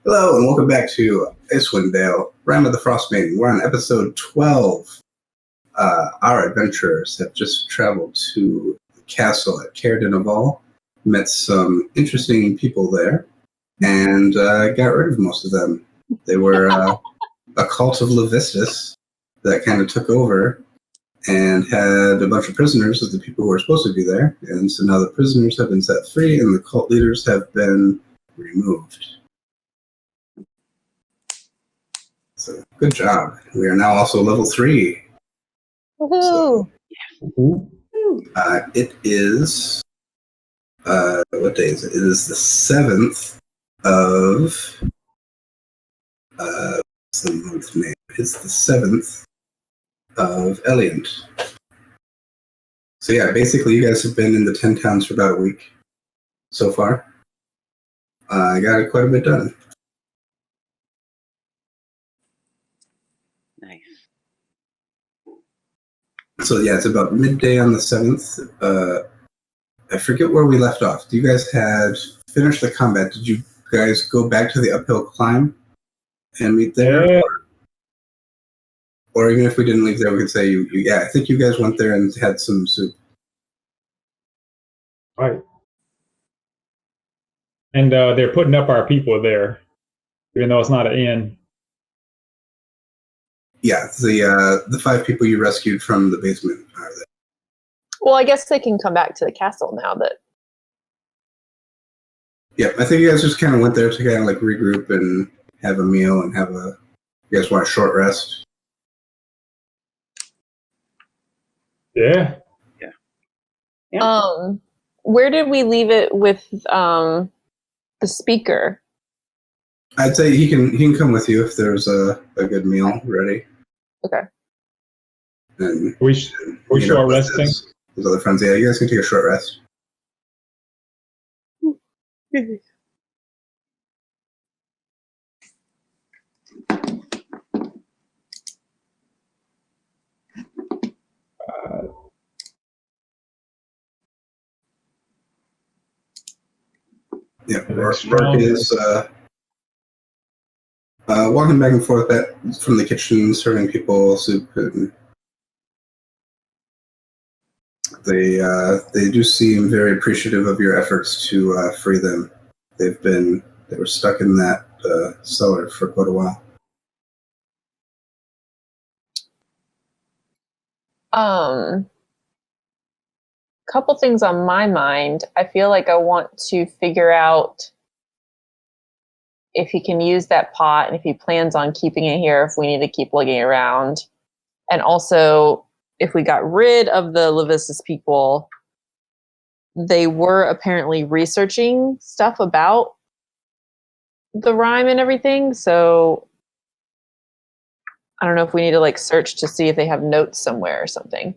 Hello, and welcome back to Icewind Dale, Rime of the Frostmaiden. We're on episode 12. Our adventurers have just traveled to the castle at Caer-Dineval, met some interesting people there, and got rid of most of them. They were a cult of Levistus that kind of took over and had a bunch of prisoners of the people who were supposed to be there, and so now the prisoners have been set free and the cult leaders have been removed. So good job. We are now also level 3. Woohoo! So, it is what day is it? It is the 7th of what's the month name? It's the 7th of Eliant. So yeah, basically you guys have been in the 10 towns for about a week so far. I got quite a bit done. Nice. So yeah, it's about midday on the 7th. I forget where we left off. You guys had finished the combat. Did you guys go back to the uphill climb and meet there? Yeah. Or even if we didn't leave there, we could say yeah, I think you guys went there and had some soup. Right. And they're putting up our people there, even though it's not an inn. Yeah, the 5 people you rescued from the basement are there. Well, I guess they can come back to the castle now that... Yeah, I think you guys just kind of went there to kind of like regroup and have a meal and you guys want a short rest? Yeah. Where did we leave it with the speaker? I'd say he can come with you if there's a good meal ready. Okay. And We short resting. His other friends, yeah, you guys can take a short rest. Yeah, Rourke is walking back and forth from the kitchen, serving people soup, and they do seem very appreciative of your efforts to free them. They were stuck in that cellar for quite a while. Couple things on my mind. I feel like I want to figure out if he can use that pot and if he plans on keeping it here, if we need to keep looking around. And also, if we got rid of the Levistus people, they were apparently researching stuff about the rhyme and everything. So I don't know if we need to like search to see if they have notes somewhere or something.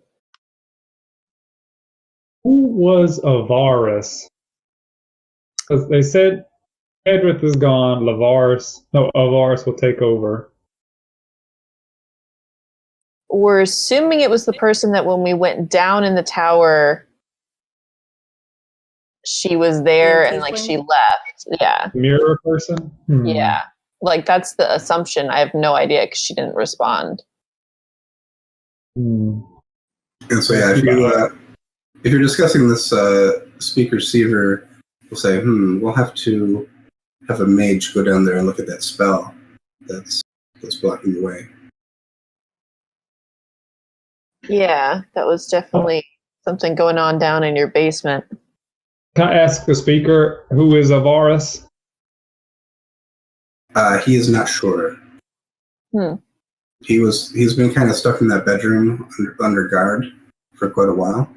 Who was Avaris? Because they said Edrith is gone. Avaris will take over. We're assuming it was the person that when we went down in the tower, she was there and like she left. Yeah. Mirror person? Yeah. Like that's the assumption. I have no idea because she didn't respond. And so yeah, if you're discussing this speaker receiver, we'll say, we'll have to have a mage go down there and look at that spell that's blocking the way. Yeah, that was definitely something going on down in your basement. Can I ask the speaker who is Avaris? He is not sure. He's been kind of stuck in that bedroom under guard for quite a while.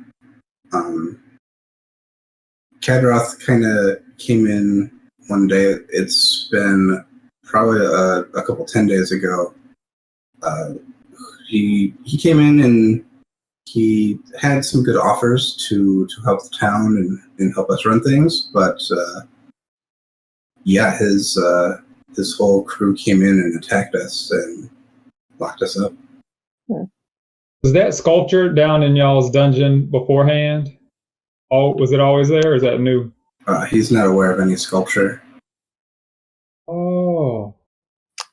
Kadroth kind of came in one day. It's been probably a couple 10 days ago. He came in and he had some good offers to help the town and help us run things, but yeah, his whole crew came in and attacked us and locked us up. Was that sculpture down in y'all's dungeon beforehand? Oh, was it always there, or is that new? He's not aware of any sculpture. Oh.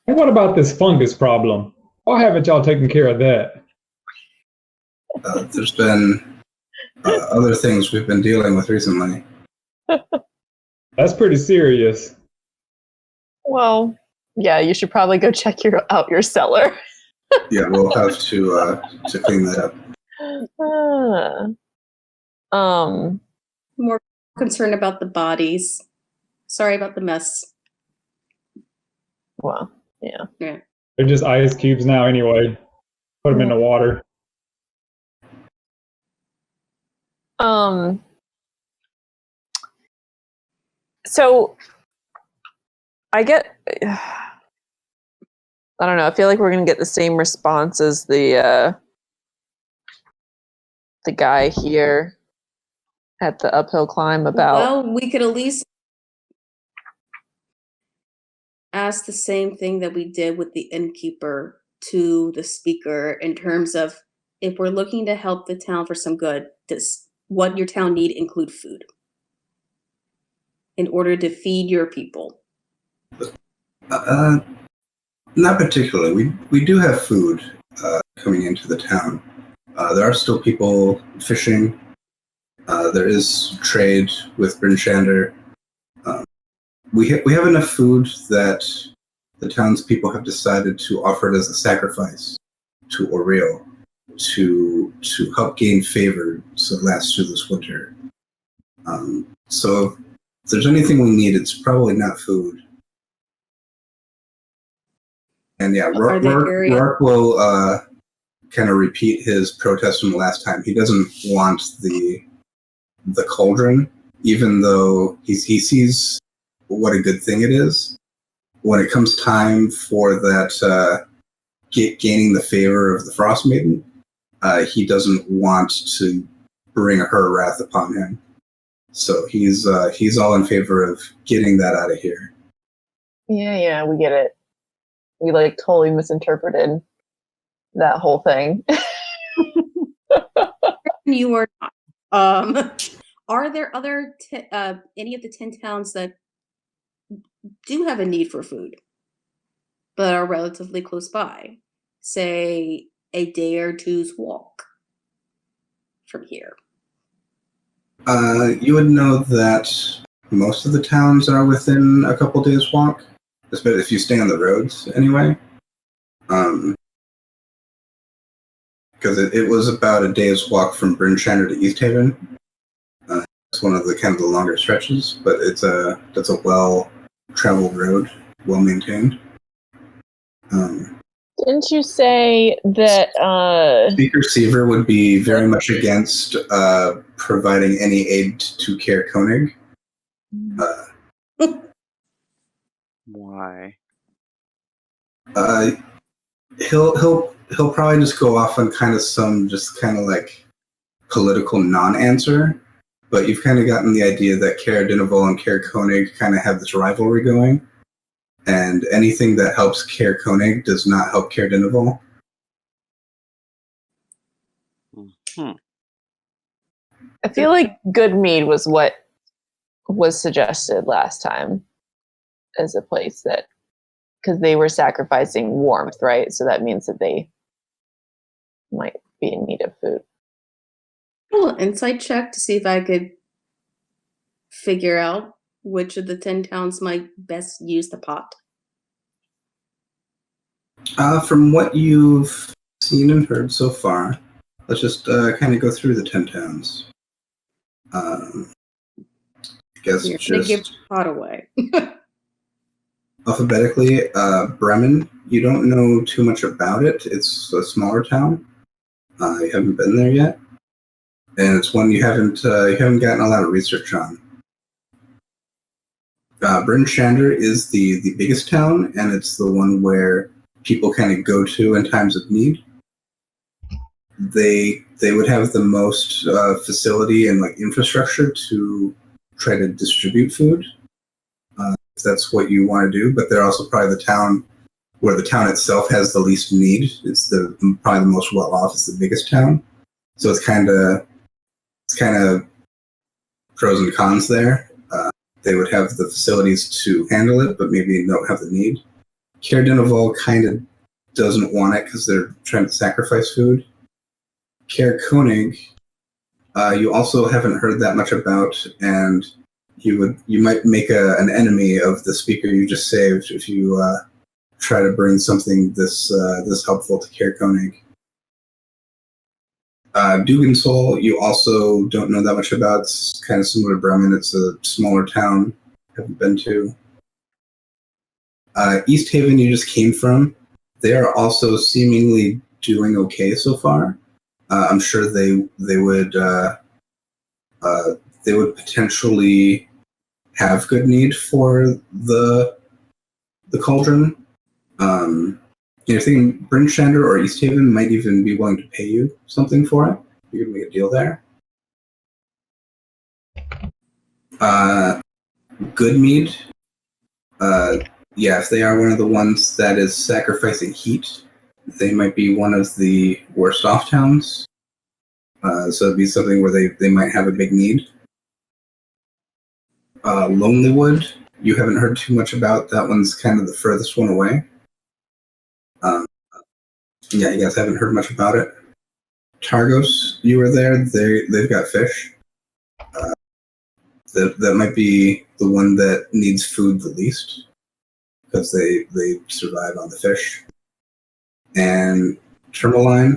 And what about this fungus problem? Why haven't y'all taken care of that? There's been other things we've been dealing with recently. That's pretty serious. Well, yeah, you should probably go check out your cellar. Yeah, we'll have to clean that up. More concerned about the bodies. Sorry about the mess. Well, yeah. They're just ice cubes now anyway. Put them in the water. So I don't know. I feel like we're gonna get the same response as the guy here at the uphill climb about. Well, we could at least ask the same thing that we did with the innkeeper to the speaker in terms of if we're looking to help the town for some good, does what your town need include food in order to feed your people? Not particularly. We do have food coming into the town. There are still people fishing. There is trade with Brinshander. We have enough food that the townspeople have decided to offer it as a sacrifice to Oriel to help gain favor so it lasts through this winter. So if there's anything we need, it's probably not food. And yeah, Rourke will kind of repeat his protest from the last time. He doesn't want the cauldron, even though he sees what a good thing it is. When it comes time for that gaining the favor of the Frostmaiden, he doesn't want to bring her wrath upon him. So he's all in favor of getting that out of here. Yeah, we get it. We totally misinterpreted that whole thing. You are not. Are there other any of the 10 towns that do have a need for food, but are relatively close by? Say a day or two's walk from here. You would know that most of the towns are within a couple days' walk, especially if you stay on the roads anyway. Because it was about a day's walk from Brinshander to East Haven. It's one of the longer stretches, but that's a well-traveled road, well-maintained. Didn't you say that Speaker Seaver would be very much against providing any aid to Caer-Konig? Why? He'll probably just go off on some political non-answer, but you've kind of gotten the idea that Caer-Dineval and Caer-Konig kind of have this rivalry going, and anything that helps Caer-Konig does not help Caer-Dineval. I feel like good mead was what was suggested last time as a place that, because they were sacrificing warmth, right? So that means that they might be in need of food. Well, insight check to see if I could figure out which of the 10 towns might best use the pot. From what you've seen and heard so far, let's just kind of go through the 10 towns. I guess You're just gonna give the pot away. alphabetically, Bremen, you don't know too much about it. It's a smaller town. You haven't been there yet. And it's one you haven't gotten a lot of research on. Brinshander is the biggest town, and it's the one where people kind of go to in times of need. They would have the most facility and infrastructure to try to distribute food, if that's what you want to do. But they're also probably the town where the town itself has the least need. It's probably the most well off. It's the biggest town, so it's kind of pros and cons there. They would have the facilities to handle it, but maybe don't have the need. Caer-Dineval kind of doesn't want it because they're trying to sacrifice food. Caer-Konig, you also haven't heard that much about, and you might make an enemy of the speaker you just saved if you try to bring something this helpful to Caer-Konig. Dugansoul, you also don't know that much about. It's kind of similar to Bremen. It's a smaller town. Haven't been to. East Haven, you just came from. They are also seemingly doing okay so far. I'm sure they would potentially have good need for the cauldron. You're thinking Brinshander or East Haven might even be willing to pay you something for it. You can make a deal there. Goodmead. Yeah, if they are one of the ones that is sacrificing heat, they might be one of the worst off towns. So it'd be something where they might have a big need. Lonelywood, you haven't heard too much about. That one's kind of the furthest one away. Yeah, you guys haven't heard much about it. Targos, you were there. They've got fish. That might be the one that needs food the least, because they survive on the fish. And Tourmaline,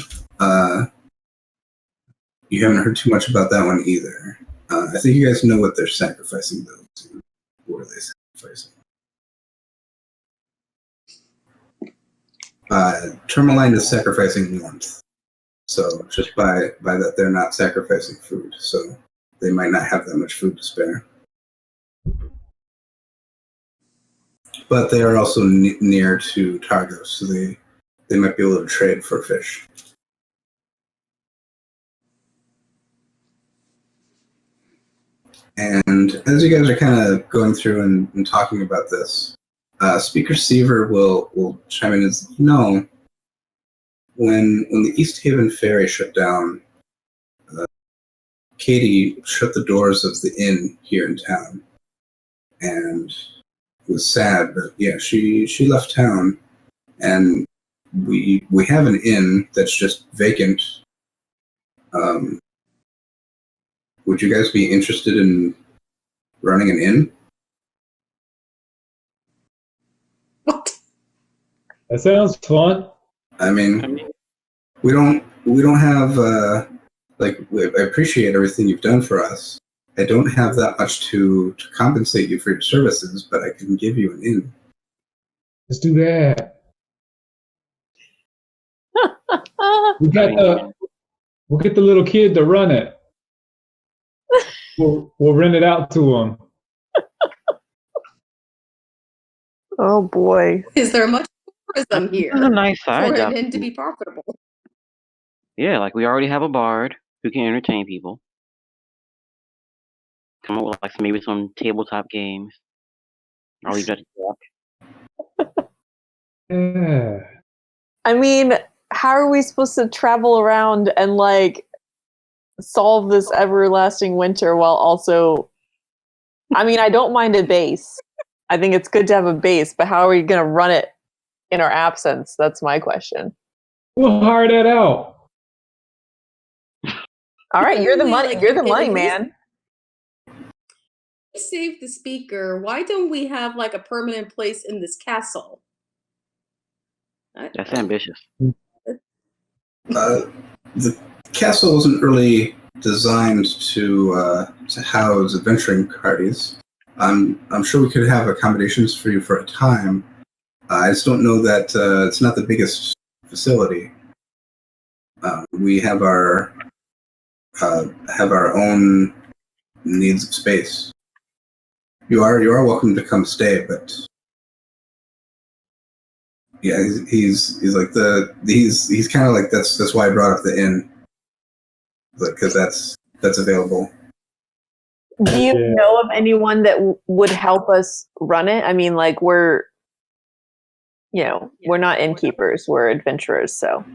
you haven't heard too much about that one either. I think you guys know what they're sacrificing, though. What are they sacrificing? Tourmaline is sacrificing warmth. So just by that, they're not sacrificing food. So they might not have that much food to spare. But they are also near to Targos, so they might be able to trade for fish. And as you guys are kind of going through and talking about this, Speaker Seaver will chime in as, when the East Haven ferry shut down, Katie shut the doors of the inn here in town. And it was sad, but yeah, she left town, and we have an inn that's just vacant. Would you guys be interested in running an inn? What? That sounds fun. I mean, we don't have I appreciate everything you've done for us. I don't have that much to compensate you for your services, but I can give you an inn. Let's do that. We'll get the little kid to run it. We'll rent it out to him. Oh boy. Is there much tourism here This is a nice side for job. an inn to be profitable? Yeah, like we already have a bard who can entertain people. Come up with maybe some tabletop games. I'll leave that to Jack. Yeah. I mean, how are we supposed to travel around and solve this everlasting winter while also... I mean, I don't mind a base. I think it's good to have a base, but how are we going to run it in our absence? That's my question. We'll hire that out. All right, you're the Really, money. You're the money man. Save the speaker. Why don't we have a permanent place in this castle? That's ambitious. The castle wasn't really designed to house adventuring parties. I'm sure we could have accommodations for you for a time. I just don't know that it's not the biggest facility. We have our own needs of space. You are welcome to come stay, but yeah, he's kind of that's why I brought up the inn, because that's available. Do you know of anyone that would help us run it? I mean, we're not innkeepers, we're adventurers, so.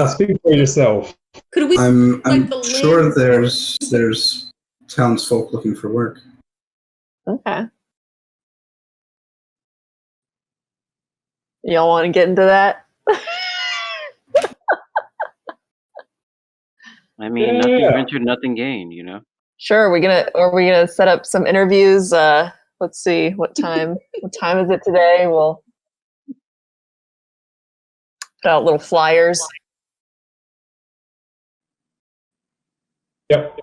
Speak for yourself. Could we? I'm sure there's townsfolk looking for work. Okay. Y'all want to get into that? I mean, nothing ventured, nothing gained, you know? Sure, are we gonna set up some interviews? Let's see, what time is it today? We'll put out little flyers. Yep.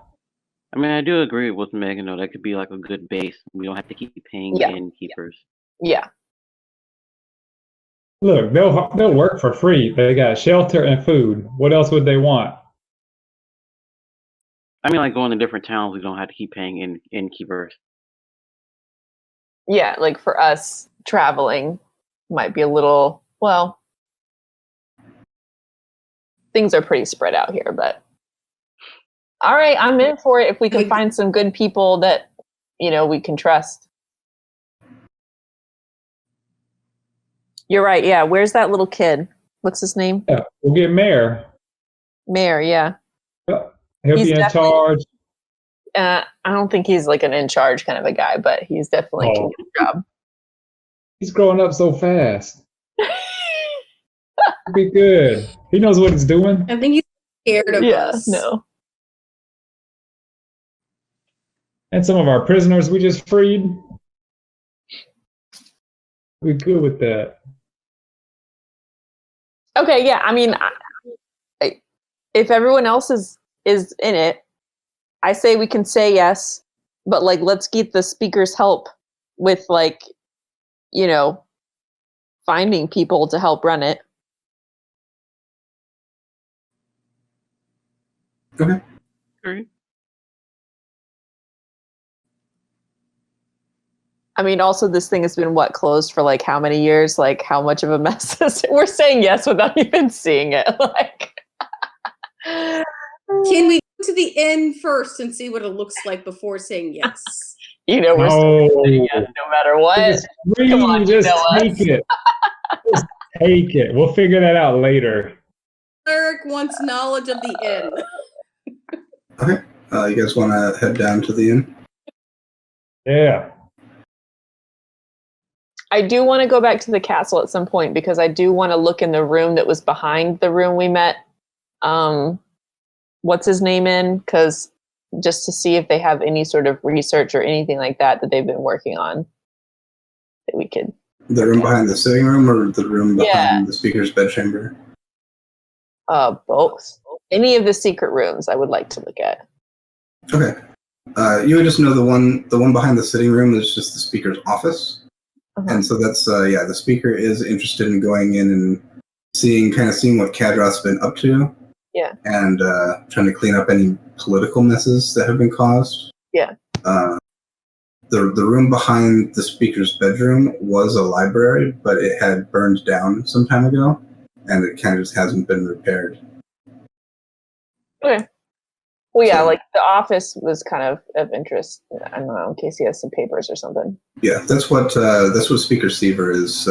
I mean, I do agree with Megan, though. That could be like a good base. We don't have to keep paying innkeepers. Yeah. Look, they'll work for free. They got shelter and food. What else would they want? I mean, like going to different towns, we don't have to keep paying innkeepers. Yeah, like for us, traveling might be a little, well, things are pretty spread out here, but all right, I'm in for it if we can find some good people that, we can trust. You're right, yeah. Where's that little kid? What's his name? Yeah, we'll get Mayor. Mayor, yeah. He'll be in charge. I don't think he's like an in charge kind of a guy, but he's definitely can get a job. He's growing up so fast. He'll be good. He knows what he's doing. I think he's scared of us. No. And some of our prisoners we just freed. We're good with that. Okay, yeah. I mean, if everyone else is in it, I say we can say yes, but like let's get the speaker's help with finding people to help run it. Okay. Great. I mean, also this thing has been closed for like how many years? Like how much of a mess is it? We're saying yes without even seeing it. Like, can we go to the inn first and see what it looks like before saying yes? We're still saying yes no matter what. Come on, just take it. Just take it. We'll figure that out later. Eric wants knowledge of the inn. Okay. You guys want to head down to the inn? Yeah. I do want to go back to the castle at some point because I do want to look in the room that was behind the room we met. What's his name in? Because just to see if they have any sort of research or anything like that they've been working on that we could. The room behind the sitting room or the room behind the speaker's bedchamber? Both. Any of the secret rooms I would like to look at. Okay. You would just know the one behind the sitting room is just the speaker's office. And so that's, the speaker is interested in going in and seeing what Kadroth's been up to. Yeah. And trying to clean up any political messes that have been caused. Yeah. The room behind the speaker's bedroom was a library, but it had burned down some time ago, and it kind of just hasn't been repaired. Okay. Well, yeah, like the office was kind of interest. I don't know, in case he has some papers or something. Yeah, that's what Speaker Seaver is.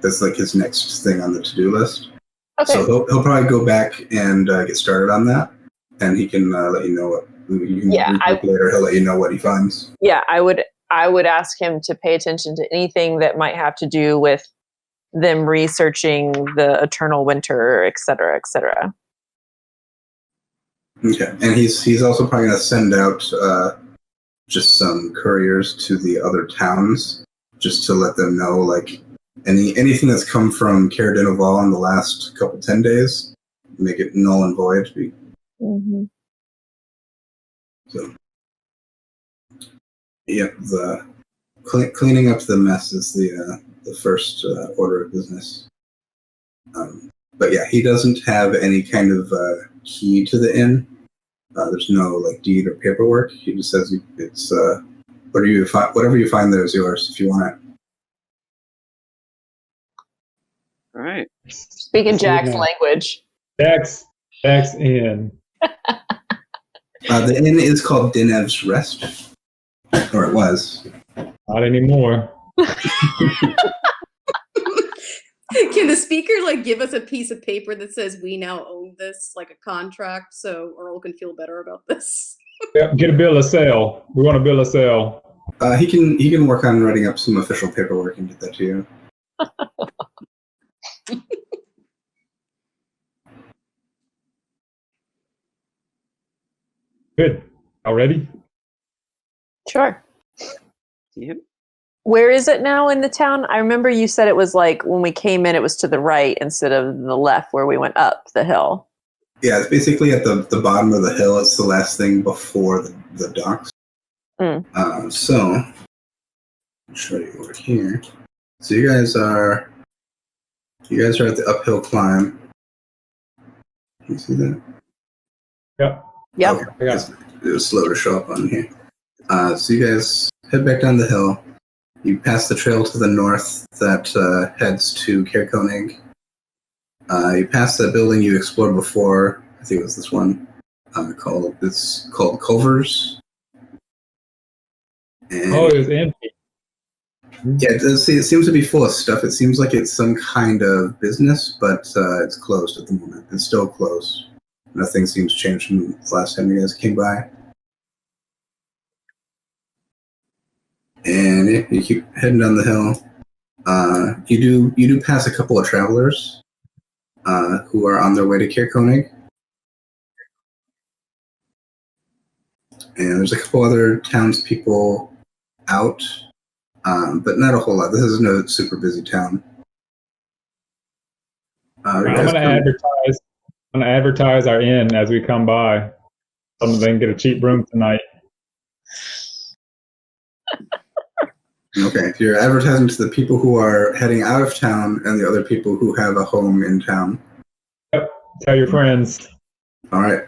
That's like his next thing on the to-do list. Okay. So he'll probably go back and get started on that, and he can let you know what you can later. He'll let you know what he finds. Yeah, I would ask him to pay attention to anything that might have to do with them researching the eternal winter, et cetera, et cetera. Okay, and he's also probably going to send out just some couriers to the other towns, just to let them know, like, anything that's come from Caer-Dineval in the last 10 days, make it null and void. Mm-hmm. So, yep, the cleaning up the mess is the first order of business. But yeah, he doesn't have any kind of key to the inn. There's no like deed or paperwork. He just says it's whatever you find there is yours if you want it. All right. Speaking Jack's language. Jack's Inn. The inn is called Dinev's Rest, or it was. Not anymore. Can the speaker give us a piece of paper that says we now own this, like a contract, so Earl can feel better about this? Yep, get a bill of sale. We want a bill of sale. He can work on writing up some official paperwork and get that to you. Good. Already? Sure. Yep. Where is it now in the town? I remember you said it was like when we came in, it was to the right instead of the left where we went up the hill. Yeah, it's basically at the bottom of the hill. It's the last thing before the docks. So, I'll show you over here. So you guys are at the uphill climb. Can you see that? Yep. Yep. Okay. It was slow to show up on here. So you guys head back down the hill. You pass the trail to the north that heads to Caer-Dineval. You pass that building you explored before. I think it was this one. It's called Culver's. And Oh, it was empty. yeah, it seems to be full of stuff. It seems like it's some kind of business, but it's closed at the moment. It's still closed. Nothing seems changed from the last time you guys came by. And yeah, you keep heading down the hill. You do pass a couple of travelers who are on their way to Caer-Dineval. And there's a couple other townspeople out, but not a whole lot. This is no super busy town. I'm gonna advertise our inn as we come by. So they can get a cheap room tonight. Okay, if you're advertising to the people who are heading out of town and the other people who have a home in town. Yep. Tell your friends. All right.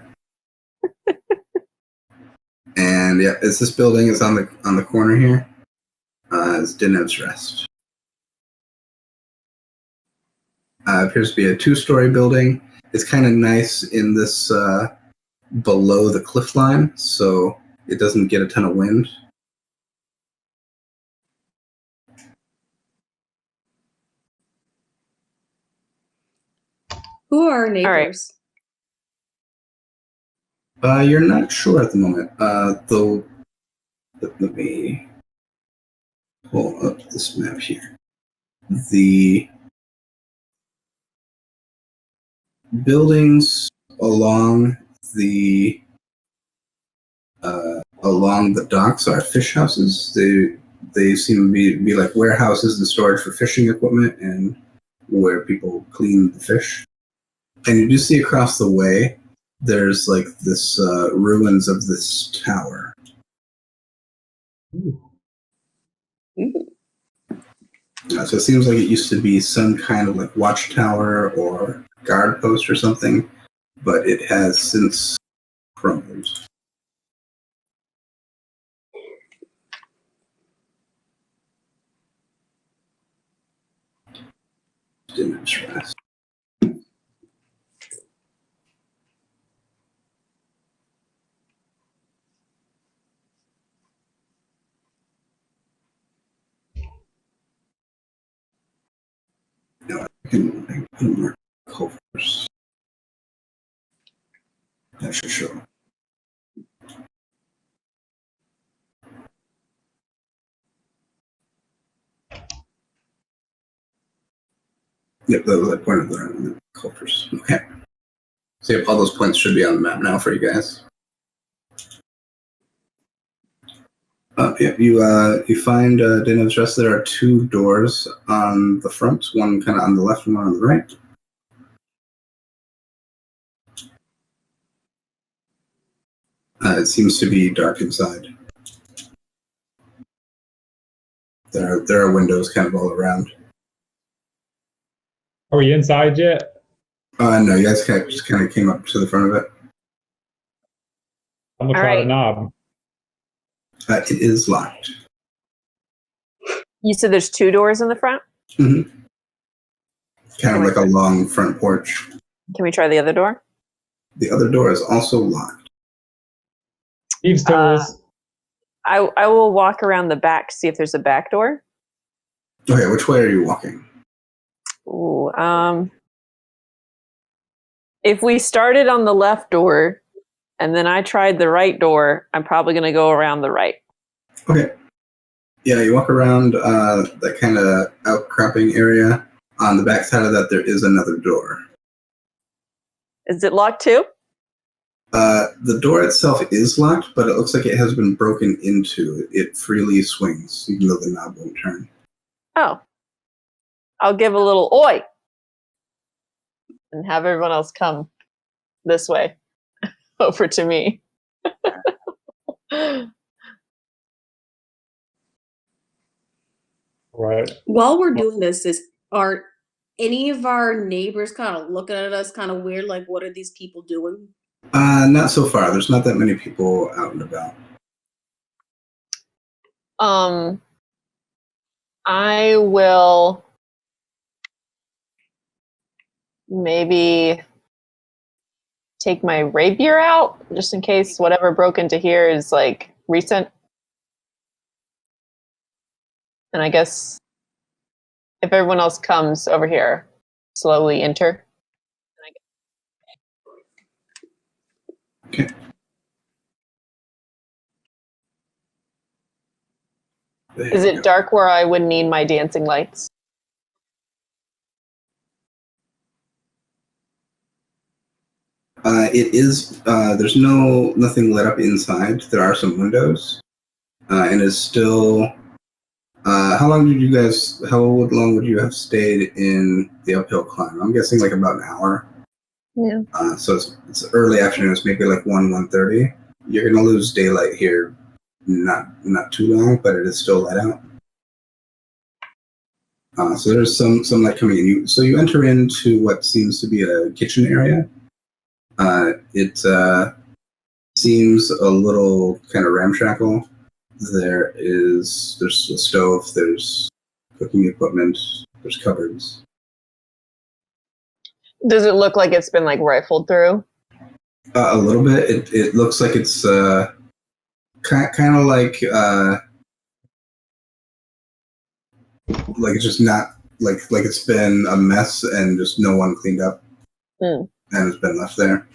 And yeah, it's this building. It's on the corner here. It's Dinev's Rest. Appears to be a 2-story building. It's kind of nice in this below the cliff line, so it doesn't get a ton of wind. Who are our neighbors? You're not sure at the moment. Let me pull up this map here. The buildings along the docks are fish houses. They seem to be like warehouses and storage for fishing equipment and where people clean the fish. And you do see across the way, there's like this ruins of this tower. So it seems like it used to be some kind of like watchtower or guard post or something, but it has since crumbled. Didn't trust. No, I can mark covers. That should show. Yep, that pointed there on the covers. Okay. So yep, all those points should be on the map now for you guys. Yeah, you find Dinev's Rest. There are 2 doors on the front, one kind of on the left and one on the right. It seems to be dark inside. There are windows kind of all around. Are we inside yet? No, you guys just kind of came up to the front of it. I'm gonna try the knob. It is locked. You said there's 2 doors in the front? Mm-hmm. Kind of like a long front porch. Can we try the other door? The other door is also locked. Steve's tools. I will walk around the back, see if there's a back door. Okay, which way are you walking? Ooh, if we started on the left door and then I tried the right door, I'm probably going to go around the right. Okay. Yeah, you walk around that kind of outcropping area. On the back side of that, there is another door. Is it locked too? The door itself is locked, but it looks like it has been broken into. It freely swings, even though the knob won't turn. Oh. I'll give a little oi and have everyone else come this way over to me. Right. While we're doing this, are any of our neighbors kind of looking at us kind of weird? Like, what are these people doing? Not so far. There's not that many people out and about. I will maybe take my rapier out just in case whatever broke into here is like recent. And I guess if everyone else comes over here, slowly enter. Okay. Is it dark where I would need my dancing lights? It is. There's nothing lit up inside. There are some windows, and it's still. How long would you have stayed in the uphill climb? I'm guessing like about an hour. Yeah. So it's early afternoon. It's maybe like 1:30. You're gonna lose daylight here. Not too long, but it is still light out. So there's some light coming in. So you enter into what seems to be a kitchen area. It seems a little kind of ramshackle. There's a stove, there's cooking equipment, there's cupboards. Does it look like it's been like rifled through? A little bit. It looks like it's kind of like it's just not like it's been a mess and just no one cleaned up and it's been left there.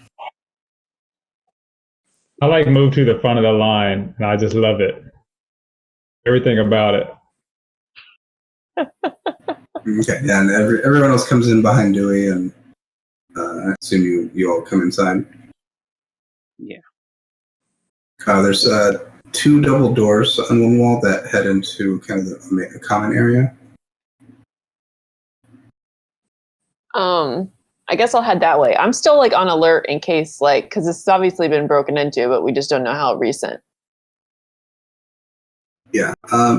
I like move to the front of the line, and I just love it. Everything about it. Okay, yeah, and everyone else comes in behind Dewey, and I assume you all come inside. Yeah. There's 2 double doors on one wall that head into kind of a common area. I guess I'll head that way. I'm still like on alert in case because this has obviously been broken into, but we just don't know how recent. Yeah.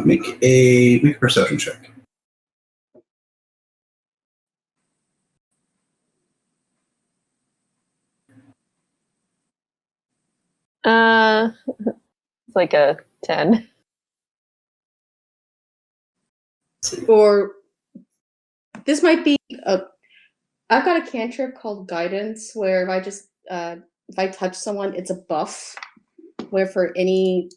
Make a perception check. It's like a 10. Or this might be I've got a cantrip called Guidance, where if I just if I touch someone, it's a buff. Where for any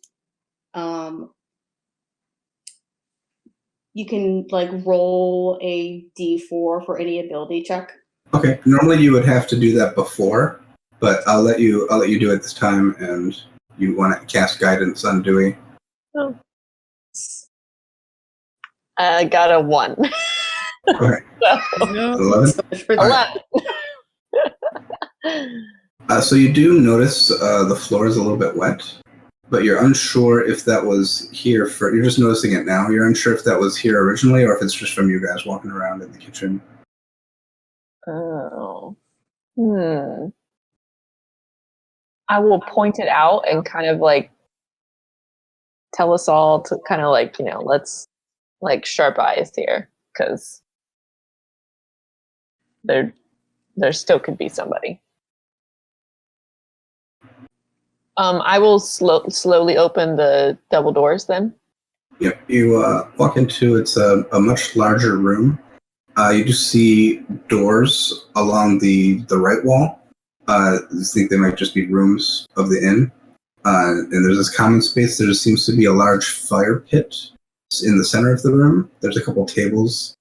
you can like roll a d4 for any ability check. Okay. Normally you would have to do that before, but I'll let you do it this time, and you want to cast Guidance on Dewey. Oh. I got a 1. Okay. No, 11? 11. So you do notice the floor is a little bit wet, but you're unsure if that was here you're just noticing it now. You're unsure if that was here originally or if it's just from you guys walking around in the kitchen. Oh. I will point it out and kind of like tell us all to kind of like, let's like sharp eyes here, because there still could be somebody. I will slowly open the double doors then. Yep. You walk into it's a much larger room. You do see doors along the right wall. I think they might just be rooms of the inn. And there's this common space. There just seems to be a large fire pit in the center of the room. There's a couple tables.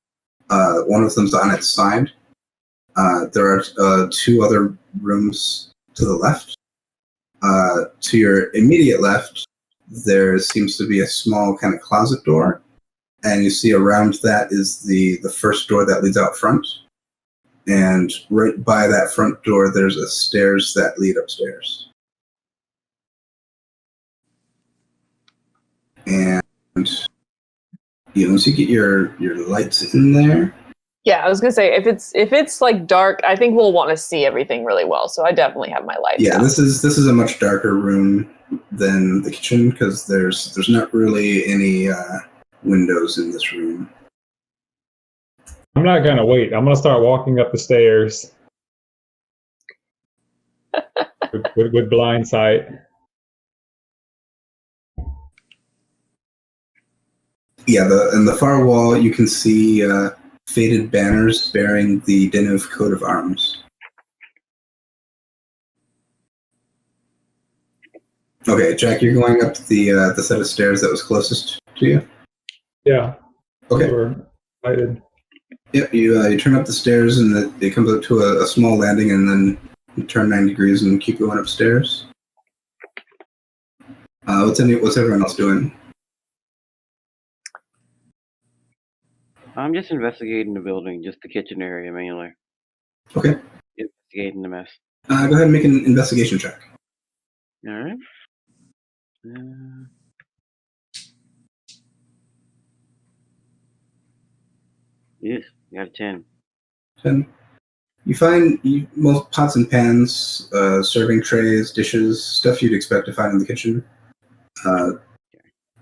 One of them's on its side. There are 2 other rooms to the left. To your immediate left, there seems to be a small kind of closet door, and you see around that is the first door that leads out front. And right by that front door, there's a stairs that lead upstairs. And once you get your lights in there. Yeah, I was gonna say if it's like dark, I think we'll want to see everything really well. So I definitely have my lights. Yeah, out. this is a much darker room than the kitchen because there's not really any windows in this room. I'm not gonna wait. I'm gonna start walking up the stairs with blind sight. Yeah, in the far wall you can see faded banners bearing the Dineval coat of arms. Okay, Jack, you're going up the set of stairs that was closest to you. Yeah. Okay. We're excited. Yep, you turn up the stairs and it comes up to a small landing, and then you turn 90 degrees and keep going upstairs. What's everyone else doing? I'm just investigating the building, just the kitchen area mainly. Okay. Investigating the mess. Go ahead and make an investigation check. All right. Yes, got a 10. 10. You find most pots and pans, serving trays, dishes, stuff you'd expect to find in the kitchen.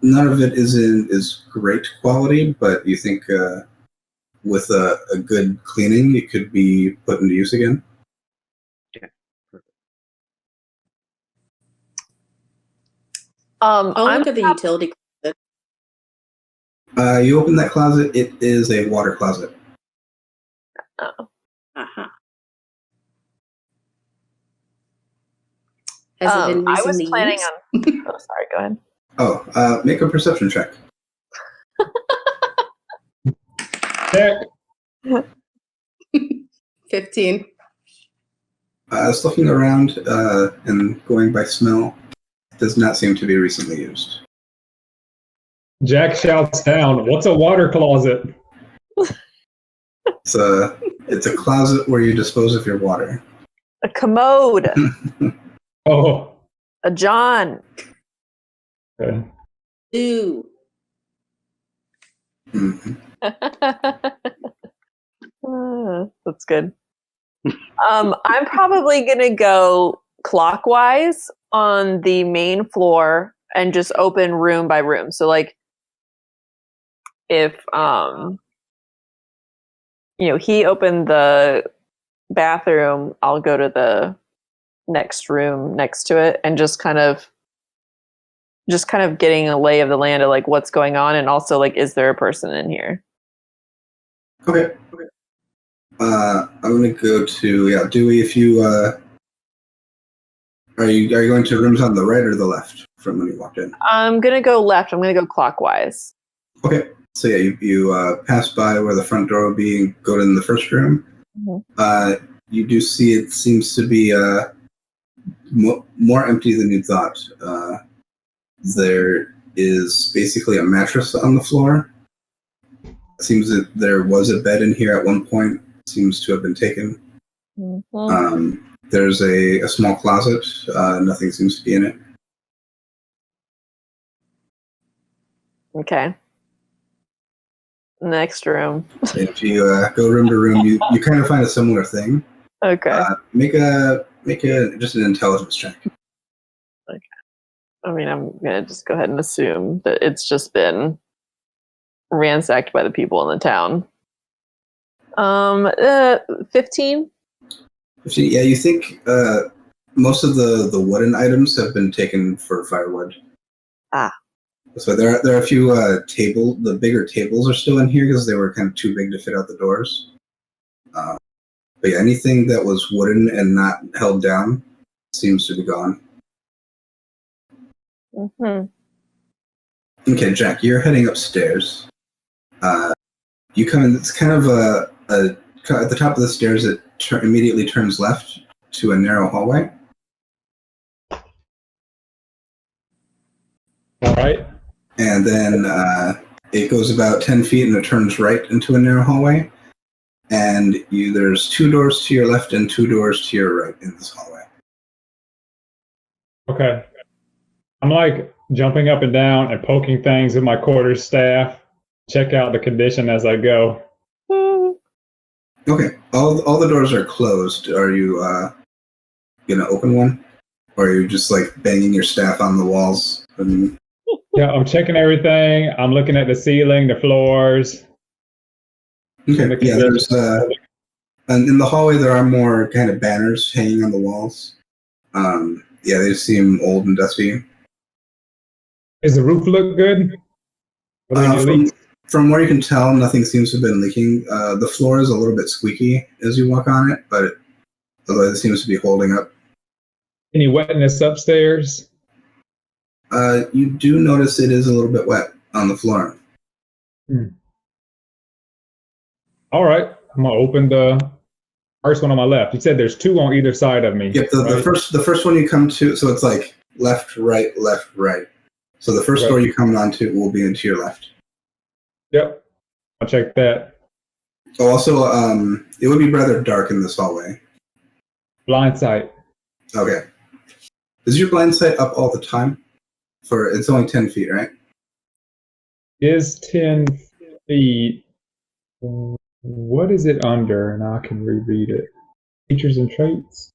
None of it is great quality, but you think with a good cleaning, it could be put into use again. Okay, perfect. I'll look at the utility closet. You open that closet. It is a water closet. Oh. Uh-huh. Has it been I was recently planning used? on. Oh, sorry. Go ahead. Oh, make a perception check. Check. 15. Just looking around and going by smell, does not seem to be recently used. Jack shouts down, "What's a water closet?" It's a closet where you dispose of your water. A commode. Oh. A John. Okay. Ooh. Mm-hmm. That's good. I'm probably gonna go clockwise on the main floor and just open room by room. So like if he opened the bathroom, I'll go to the next room next to it and just kind of getting a lay of the land of like what's going on, and also like is there a person in here? Okay. I'm gonna go to Dewey. If you are you going to rooms on the right or the left from when you walked in? I'm gonna go left. I'm gonna go clockwise. Okay. So yeah, you pass by where the front door will be and go in the first room. Mm-hmm. You do see it seems to be more empty than you thought. There is basically a mattress on the floor. It seems that there was a bed in here at one point. Seems to have been taken. Mm-hmm. There's a small closet. Nothing seems to be in it. Okay. Next room. If you go room to room, you kind of find a similar thing. Okay. Make just an intelligence check. Okay. I mean, I'm gonna just go ahead and assume that it's just been ransacked by the people in the town. 15. Yeah, you think most of the wooden items have been taken for firewood. Ah. So there are a few the bigger tables are still in here because they were kind of too big to fit out the doors. But yeah, anything that was wooden and not held down seems to be gone. Mm-hmm. Okay, Jack, you're heading upstairs. You come in. It's kind of at the top of the stairs. It immediately turns left to a narrow hallway. All right. And then it goes about 10 feet and it turns right into a narrow hallway. And there's 2 doors to your left and 2 doors to your right in this hallway. Okay. I'm like jumping up and down and poking things with my quarterstaff. Check out the condition as I go. Okay. All the doors are closed. Are you gonna open one, or are you just like banging your staff on the walls? Yeah, I'm checking everything. I'm looking at the ceiling, the floors. Okay. Yeah, there's and in the hallway there are more kind of banners hanging on the walls. Yeah, they seem old and dusty. Does the roof look good? From what you can tell, nothing seems to have been leaking. The floor is a little bit squeaky as you walk on it, but otherwise it seems to be holding up. Any wetness upstairs? You do notice it is a little bit wet on the floor. All right, I'm gonna open the first one on my left. You said there's two on either side of me. Yep, right? the first one you come to, so it's like left, right. So the first door you come onto will be into your left. Yep, I'll check that. Also, it would be rather dark in this hallway. Blind sight. Okay. Is your blind sight up all the time? It's only 10 feet, right? Is 10 feet. What is it under? Now I can reread it. Features and traits.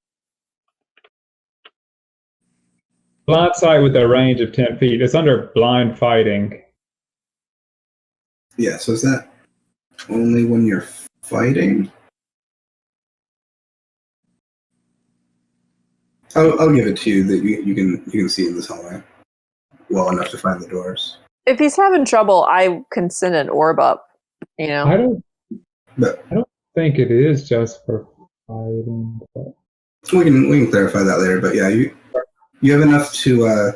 Blind sight with a range of 10 feet. It's under blind fighting. Yeah, so is that only when you're fighting? I'll give it to you that you can see in this hallway well enough to find the doors. If he's having trouble, I can send an orb up. You know, I don't think it is just for fighting. But... We can clarify that later. But yeah, you have enough to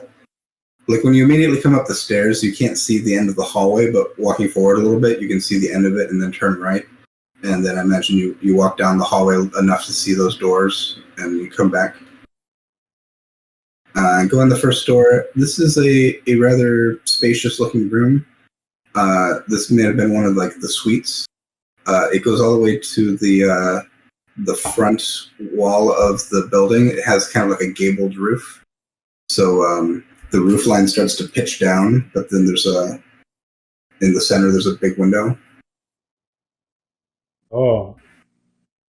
like when you immediately come up the stairs, you can't see the end of the hallway, but walking forward a little bit, you can see the end of it and then turn right. And then I imagine you walk down the hallway enough to see those doors, and you come back. Go in the first door. This is a rather spacious-looking room. This may have been one of like the suites. It goes all the way to the front wall of the building. It has kind of like a gabled roof, so the roof line starts to pitch down. But then in the center there's a big window. Oh,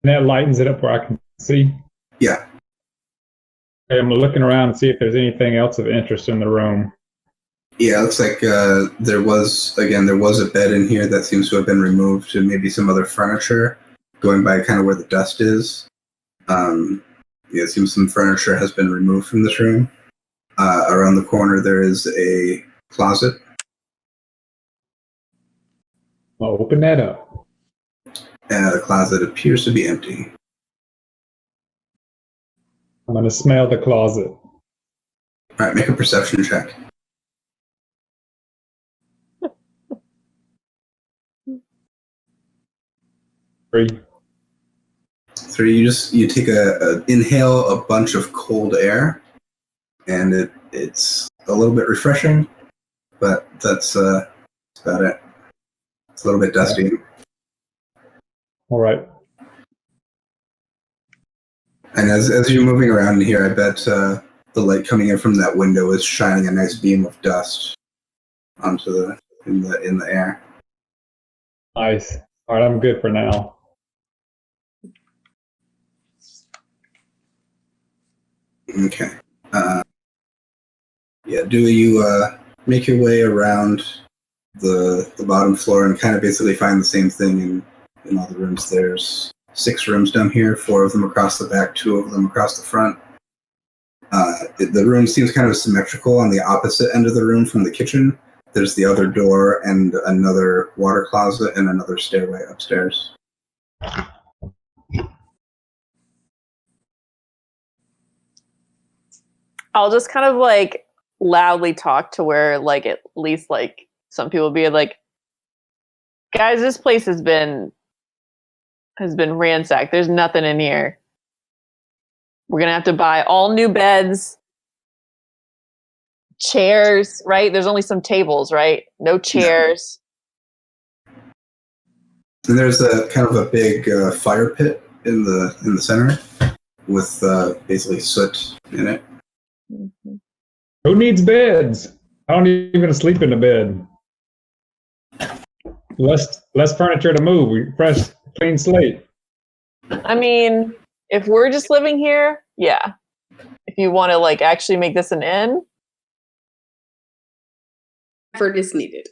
and that lightens it up where I can see. Yeah. Okay, I'm looking around and see if there's anything else of interest in the room. Yeah, it looks like there was a bed in here that seems to have been removed, and maybe some other furniture going by kind of where the dust is. It seems some furniture has been removed from this room. Around the corner there is a closet. I'll open that up. The closet appears to be empty. I'm going to smell the closet. All right, make a perception check. Three. You take a inhale a bunch of cold air, and it's a little bit refreshing, but that's about it. It's a little bit dusty. All right. And as you're moving around here, I bet the light coming in from that window is shining a nice beam of dust onto in the air. Nice. All right, I'm good for now. Okay. Do you make your way around the bottom floor and kind of basically find the same thing in all the rooms? There's 6 rooms down here, 4 of them across the back, 2 of them across the front. The room seems kind of symmetrical. On the opposite end of the room from the kitchen, there's the other door and another water closet and another stairway upstairs. I'll just kind of like loudly talk to where like at least like some people be like, guys, this place has been ransacked. There's nothing in here. We're gonna have to buy all new beds, chairs, right? There's only some tables, right? No chairs. And there's a kind of a big fire pit in the center with basically soot in it. Mm-hmm. Who needs beds? I don't even sleep in the bed. Less furniture to move. Fresh, clean slate. I mean, if we're just living here, yeah. If you want to like actually make this an inn, Effort is needed.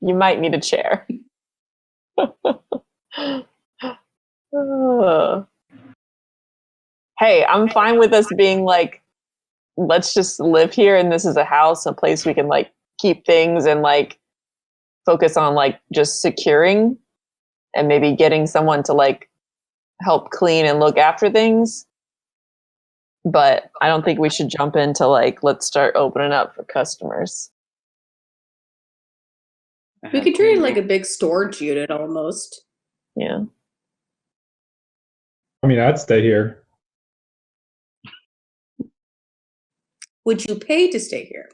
you might need a chair. Hey, I'm fine with us being like, let's just live here and this is a house, a place we can like keep things and like focus on like just securing and maybe getting someone to like help clean and look after things. But I don't think we should jump into like, let's start opening up for customers. We could treat it like a big storage unit almost. Yeah. I mean, I'd stay here. Would you pay to stay here?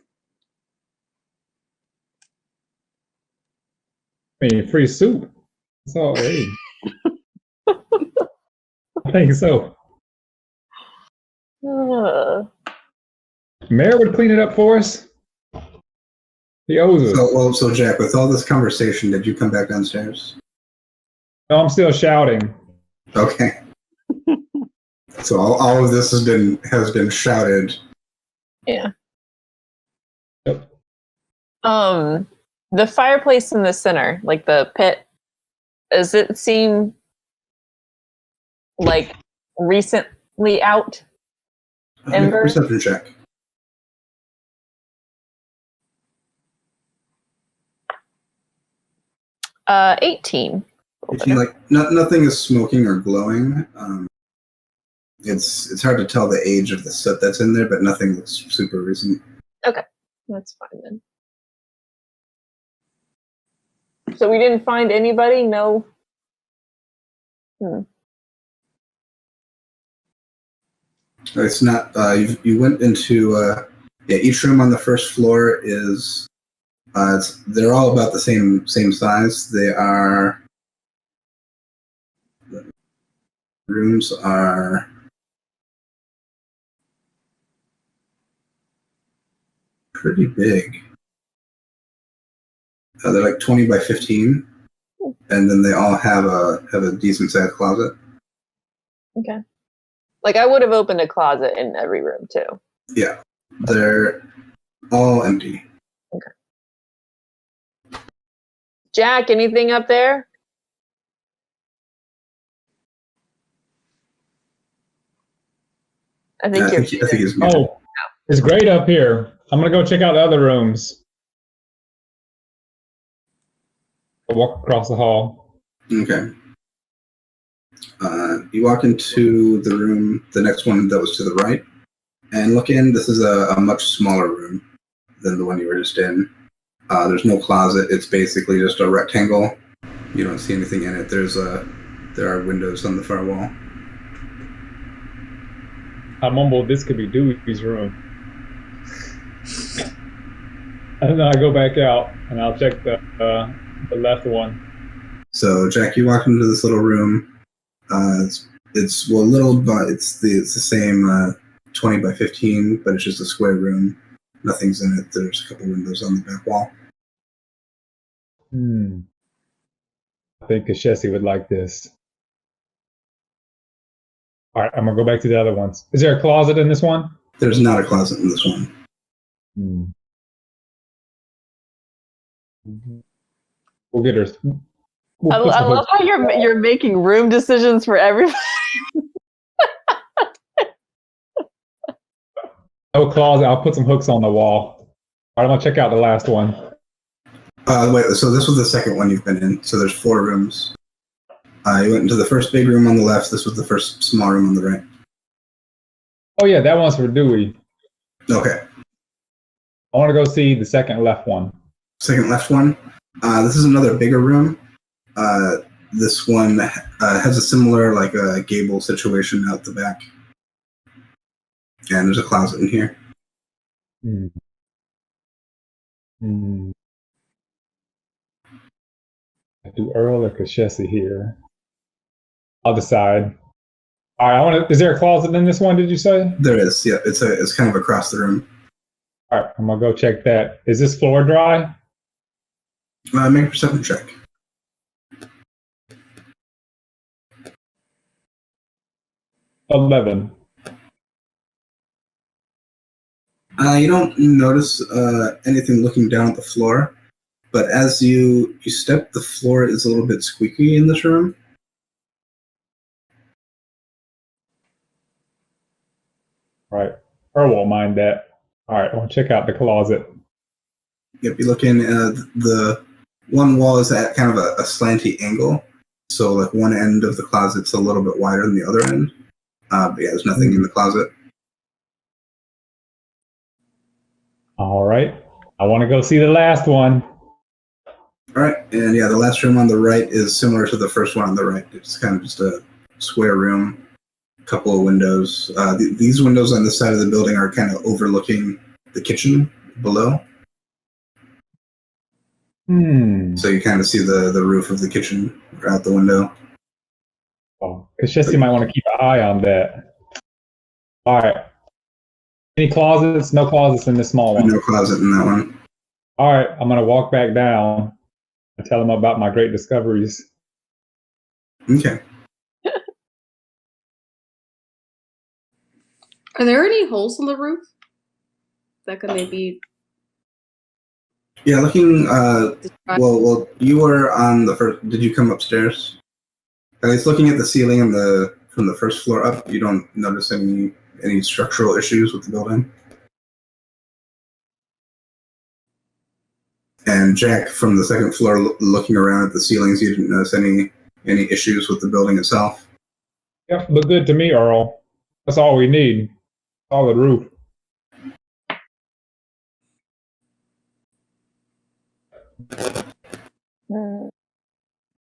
I mean, free soup. That's all. Hey. I think so. Mayor would clean it up for us. He owes us. So Jack, with all this conversation, did you come back downstairs? No, I'm still shouting. Okay. So all of this has been shouted. Yeah. Yep. The fireplace in the center, like the pit, does it seem like recently out? Ember? Perception check. 18. Like nothing is smoking or glowing. It's hard to tell the age of the soot that's in there, but nothing looks super recent. Okay, that's fine then. So we didn't find anybody? No. It's not. You went into each room on the first floor is. They're all about the same size. They are. Rooms are. Pretty big. They're like 20 by 15, and then they all have a decent sized closet. Okay. Like I would have opened a closet in every room too. Yeah, they're all empty. Okay. Jack, anything up there? I think he's muted. Oh, it's great up here. I'm gonna go check out the other rooms. I'll walk across the hall. Okay. You walk into the room, the next one that was to the right, and look in. This is a much smaller room than the one you were just in. There's no closet. It's basically just a rectangle. You don't see anything in it. There are windows on the far wall. I mumbled, this could be Dewey's room. And then I go back out and I'll check the left one. So Jack, you walk into this little room. It's little, but it's the same 20 by 15, but it's just a square room. Nothing's in it. There's a couple windows on the back wall. I think Kashesi would like this. All right, I'm gonna go back to the other ones. Is there a closet in this one? There's not a closet in this one. We'll get her. I love how you're making room decisions for everybody. No closet. I'll put some hooks on the wall. All right, I'm gonna check out the last one. Wait, so this was the second one you've been in. So there's 4 rooms. You went into the first big room on the left. This was the first small room on the right. Oh yeah, that one's for Dewey. Okay. I want to go see the second left one. Second left one. This is another bigger room. This one has a similar like a gable situation out the back. And there's a closet in here. I do Earl or Kashesi here. I'll decide. All right, is there a closet in this one? Did you say? There is. Yeah, it's kind of across the room. All right, I'm gonna go check that. Is this floor dry? Make a perception check. $11. You don't notice anything looking down at the floor, but as you step, the floor is a little bit squeaky in this room. Right. Earl won't mind that. All right, I'll check out the closet. Yep, you look in. The one wall is at kind of a slanty angle, so like one end of the closet's a little bit wider than the other end. But yeah, there's nothing in the closet. All right. I want to go see the last one. All right, and yeah, the last room on the right is similar to the first one on the right. It's kind of just a square room, a couple of windows. These windows on this side of the building are kind of overlooking the kitchen below. So you kind of see the roof of the kitchen out the window. Oh, because Jesse might want to keep an eye on that. All right. Any closets? No closets in this small one. No closet in that one. All right, I'm gonna walk back down and tell them about my great discoveries. Okay. Are there any holes in the roof that could maybe? Yeah, looking. describe? Well, you were on the first. Did you come upstairs? At least looking at the ceiling and from the first floor up, you don't notice any structural issues with the building. And Jack, from the second floor, looking around at the ceilings, you didn't notice any issues with the building itself. Yep, look good to me, Earl. That's all we need. Solid roof.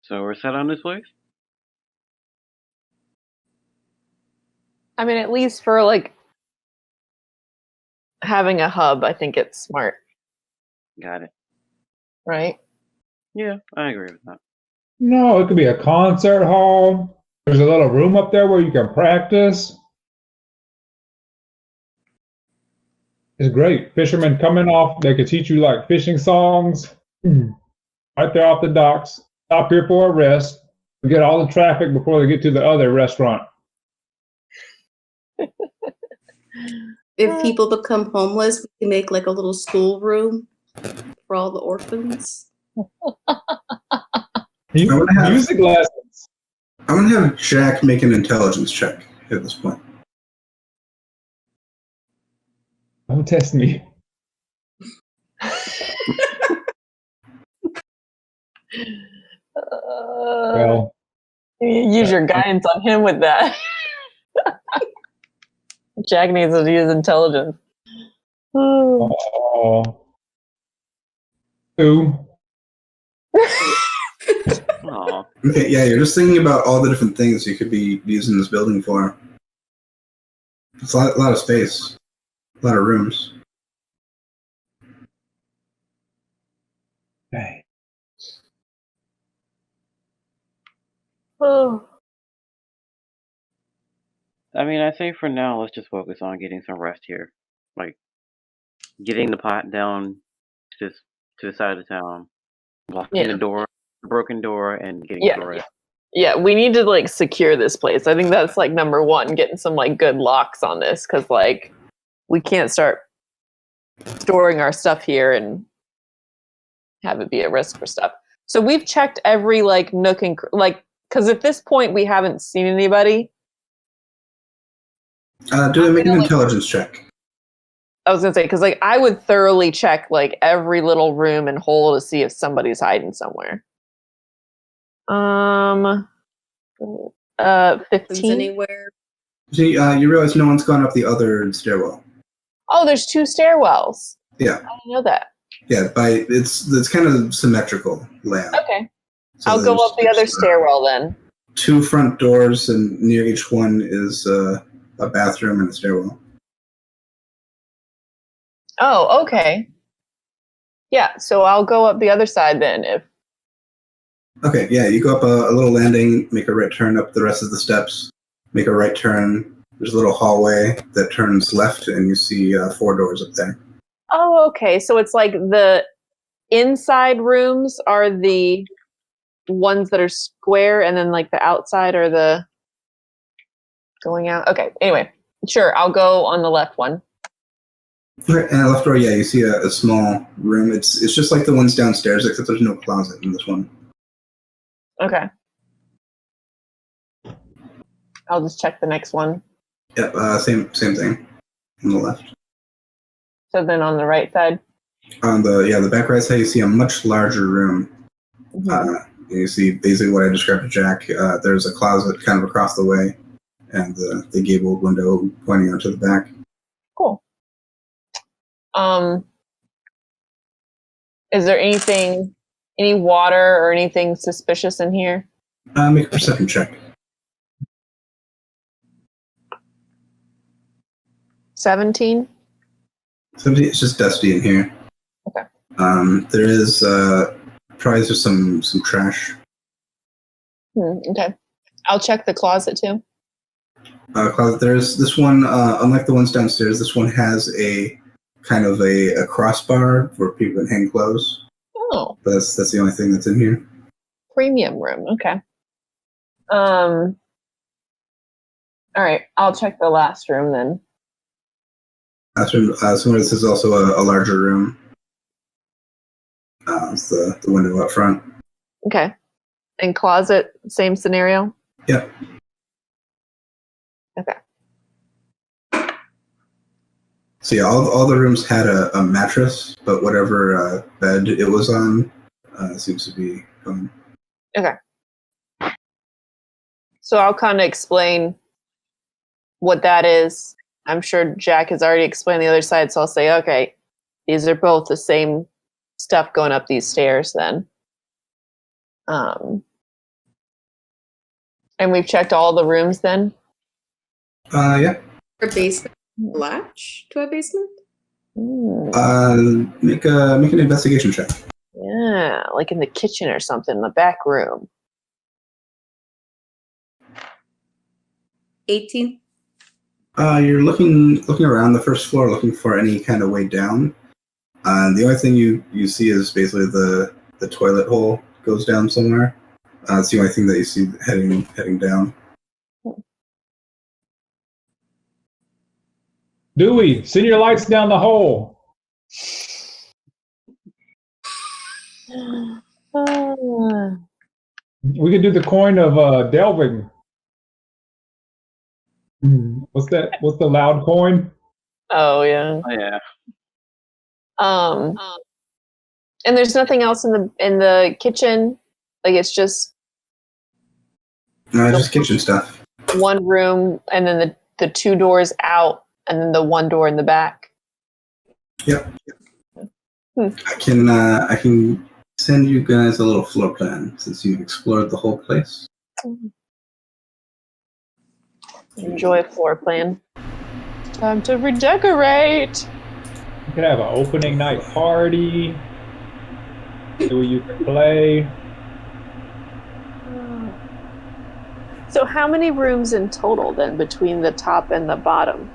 So we're set on this place? I mean, at least for like having a hub, I think it's smart, Got it. right? Yeah, I agree with that. No, it could be a concert hall. There's a little room up there where you can practice. It's great. Fishermen coming off, they could teach you like fishing songs. Right there off the docks. Stop here for a rest. Get all the traffic before they get to the other restaurant. If people become homeless, we can make like a little school room for all the orphans. Music lessons. I'm gonna have Jack make an intelligence check at this point. Don't test me. Well, Use your guidance on him with that. Jack needs to use intelligence. oh. 2. Aw. Okay, yeah, you're just thinking about all the different things you could be using this building for. It's a lot of space, a lot of rooms. Dang. Oh. I mean, I think for now, let's just focus on getting some rest here. Like, getting the pot down to the side of the town, blocking the door, broken door, and getting some rest. Yeah, we need to like secure this place. I think that's like number one, getting some like good locks on this, because like we can't start storing our stuff here and have it be a risk for stuff. So we've checked every like nook and like, because at this point we haven't seen anybody. Make an intelligence check. I was gonna say, because like I would thoroughly check like every little room and hole to see if somebody's hiding somewhere. 15 anywhere. See, you realize no one's gone up the other stairwell. Oh, there's 2 stairwells. Yeah. I didn't know that. Yeah, it's kind of symmetrical layout. Okay. So I'll go up the other stairwell then. 2 front doors, and near each one is a bathroom and a stairwell. Oh, okay. Yeah, so I'll go up the other side then. Okay, yeah, you go up a little landing, make a right turn up the rest of the steps, make a right turn. There's a little hallway that turns left, and you see 4 doors up there. Oh, okay. So it's like the inside rooms are the ones that are square, and then like the outside are the going out. Okay. Anyway, sure. I'll go on the left one. Okay, and left door, you see a small room. It's just like the ones downstairs, except there's no closet in this one. Okay. I'll just check the next one. Yep, same thing on the left. So then on the right side. On the back right side, you see a much larger room. You see basically what I described to Jack. There's a closet kind of across the way, and the gabled window pointing out to the back. Cool. Is there any water or anything suspicious in here? Make a perception check. 17? It's just dusty in here. Okay. There is probably just some trash. Okay. I'll check the closet too. Closet. There's this one, unlike the ones downstairs, this one has a kind of a crossbar where people can hang clothes. Oh. But that's the only thing that's in here. Premium room. Okay. All right. I'll check the last room then. Last room. This is also a larger room. It's the window up front. Okay. And closet, same scenario? Yep. Okay. So yeah, all the rooms had a mattress, but whatever bed it was on seems to be gone. Okay. So I'll kind of explain what that is. I'm sure Jack has already explained the other side, so I'll say, okay, these are both the same stuff going up these stairs then. And we've checked all the rooms then? Yeah. A basement latch to a basement? Make an investigation check. Yeah, like in the kitchen or something, in the back room. 18. You're looking around the first floor, looking for any kind of way down. The only thing you see is basically the toilet hole goes down somewhere. It's the only thing that you see heading down. Dewey, send your lights down the hole. We could do the coin of delving. What's that? What's the loud coin? Oh yeah. Oh, yeah. And there's nothing else in the kitchen. Like it's just No, just kitchen stuff. one room, and then the two doors out, and then the one door in the back. Yep. I can send you guys a little floor plan since you've explored the whole place. Enjoy a floor plan. Time to redecorate. You could have an opening night party. Dewey, you can play. So how many rooms in total then between the top and the bottom?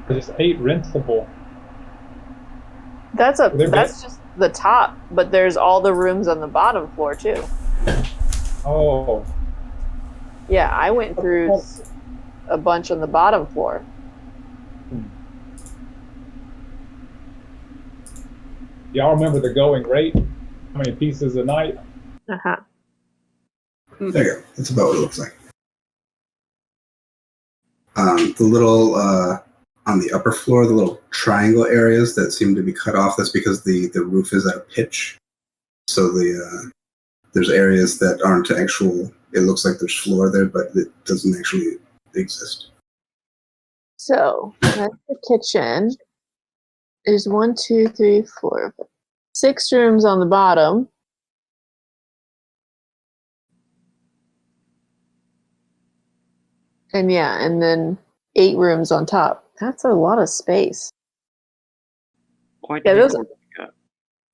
There's 8 rentable. That's just the top, but there's all the rooms on the bottom floor too. Oh. Yeah, I went through a bunch on the bottom floor. Y'all remember the going rate? How many pieces a night? Uh-huh. There you go. That's about what it looks like. The little on the upper floor, the little triangle areas that seem to be cut off. That's because the roof is at a pitch. So there's areas that aren't actual. It looks like there's floor there, but it doesn't actually exist. So that's the kitchen. There's 1, 2, 3, 4, 6 rooms on the bottom. And yeah, and then 8 rooms on top. That's a lot of space. Quite Yeah, the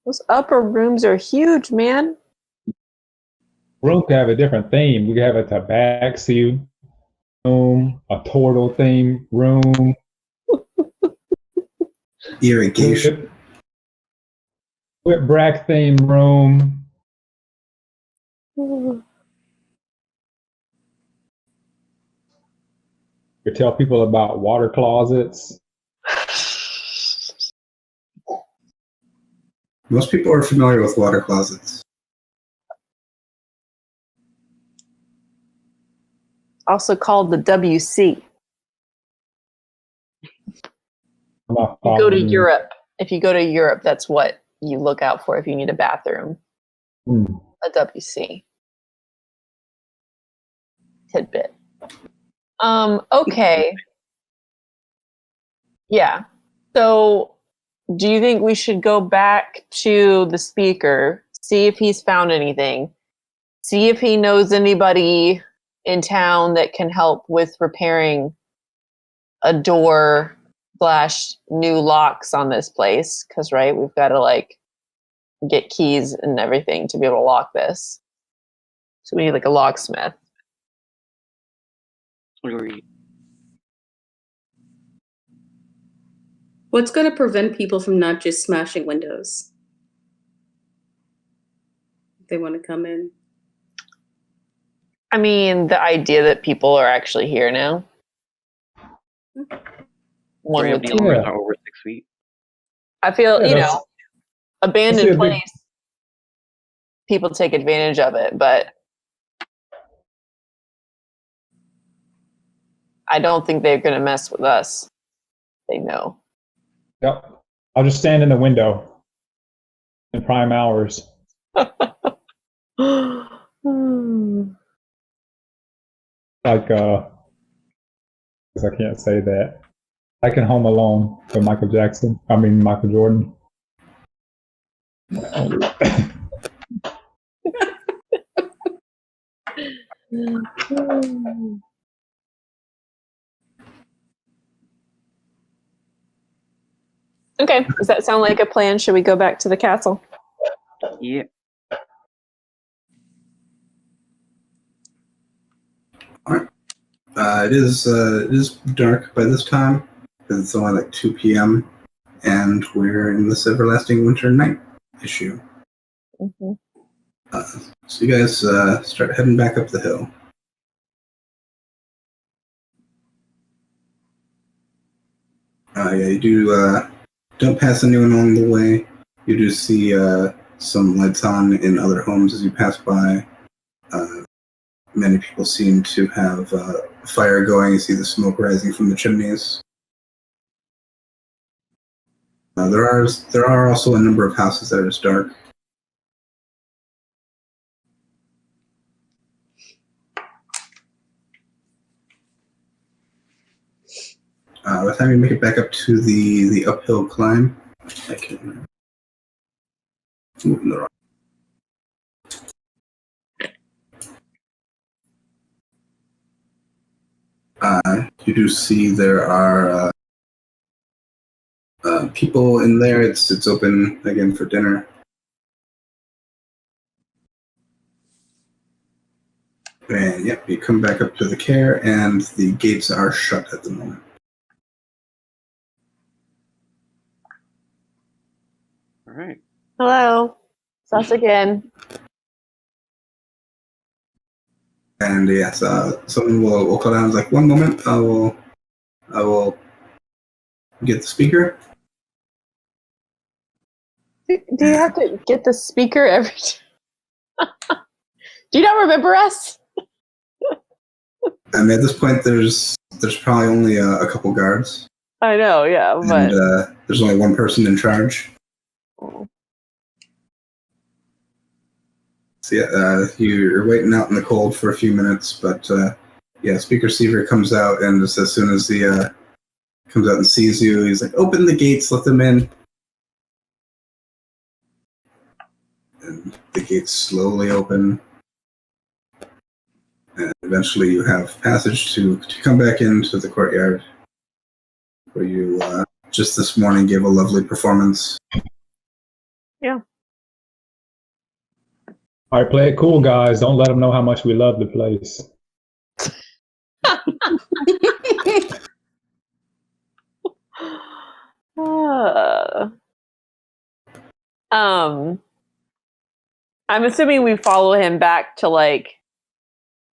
those upper rooms are huge, man. Room could have a different theme. We could have a tabaxi room, a turtle theme room. irrigation. Whip-brack theme room. You tell people about water closets. Most people are familiar with water closets. Also called the WC. You go to Europe. If you go to Europe, that's what you look out for if you need a bathroom. A WC. Tidbit. Okay. Yeah. So do you think we should go back to the speaker, see if he's found anything, see if he knows anybody in town that can help with repairing a door / new locks on this place? Because, right, we've got to, like, get keys and everything to be able to lock this. So we need, like, a locksmith. What's going to prevent people from not just smashing windows? If they want to come in. I mean, the idea that people are actually here now. One would the owners are over 6 feet. I feel, abandoned place, people take advantage of it, but I don't think they're going to mess with us. They know. Yep. I'll just stand in the window in prime hours. Like, I can't say that. Like in Home Alone with Michael Jordan. Okay, does that sound like a plan? Should we go back to the castle? Yeah. All right. It is dark by this time because it's only like 2 p.m. and we're in this everlasting winter night issue. Mm-hmm. So you guys start heading back up the hill. You do don't pass anyone along the way. You do see some lights on in other homes as you pass by. Many people seem to have fire going. You see the smoke rising from the chimneys. There are also a number of houses that are just dark. By the time you make it back up to the uphill climb, I can move in the wrong. You do see there are people in there. It's open again for dinner. And yep, you come back up to the Caer, and the gates are shut at the moment. All right. Hello, it's us again. And yes, someone will call down. It's like, 1 moment, I will get the speaker. Do you have to get the speaker every time? Do you not remember us? I mean, at this point, there's probably only a couple guards. I know, yeah, but and there's only one person in charge. So yeah, you're waiting out in the cold for a few minutes, but Speaker Seaver comes out, and just as soon as he comes out and sees you, he's like, "Open the gates, let them in." And the gates slowly open, and eventually you have passage to come back into the courtyard, where you just this morning gave a lovely performance. Yeah. All right, play it cool, guys. Don't let them know how much we love the place. I'm assuming we follow him back to like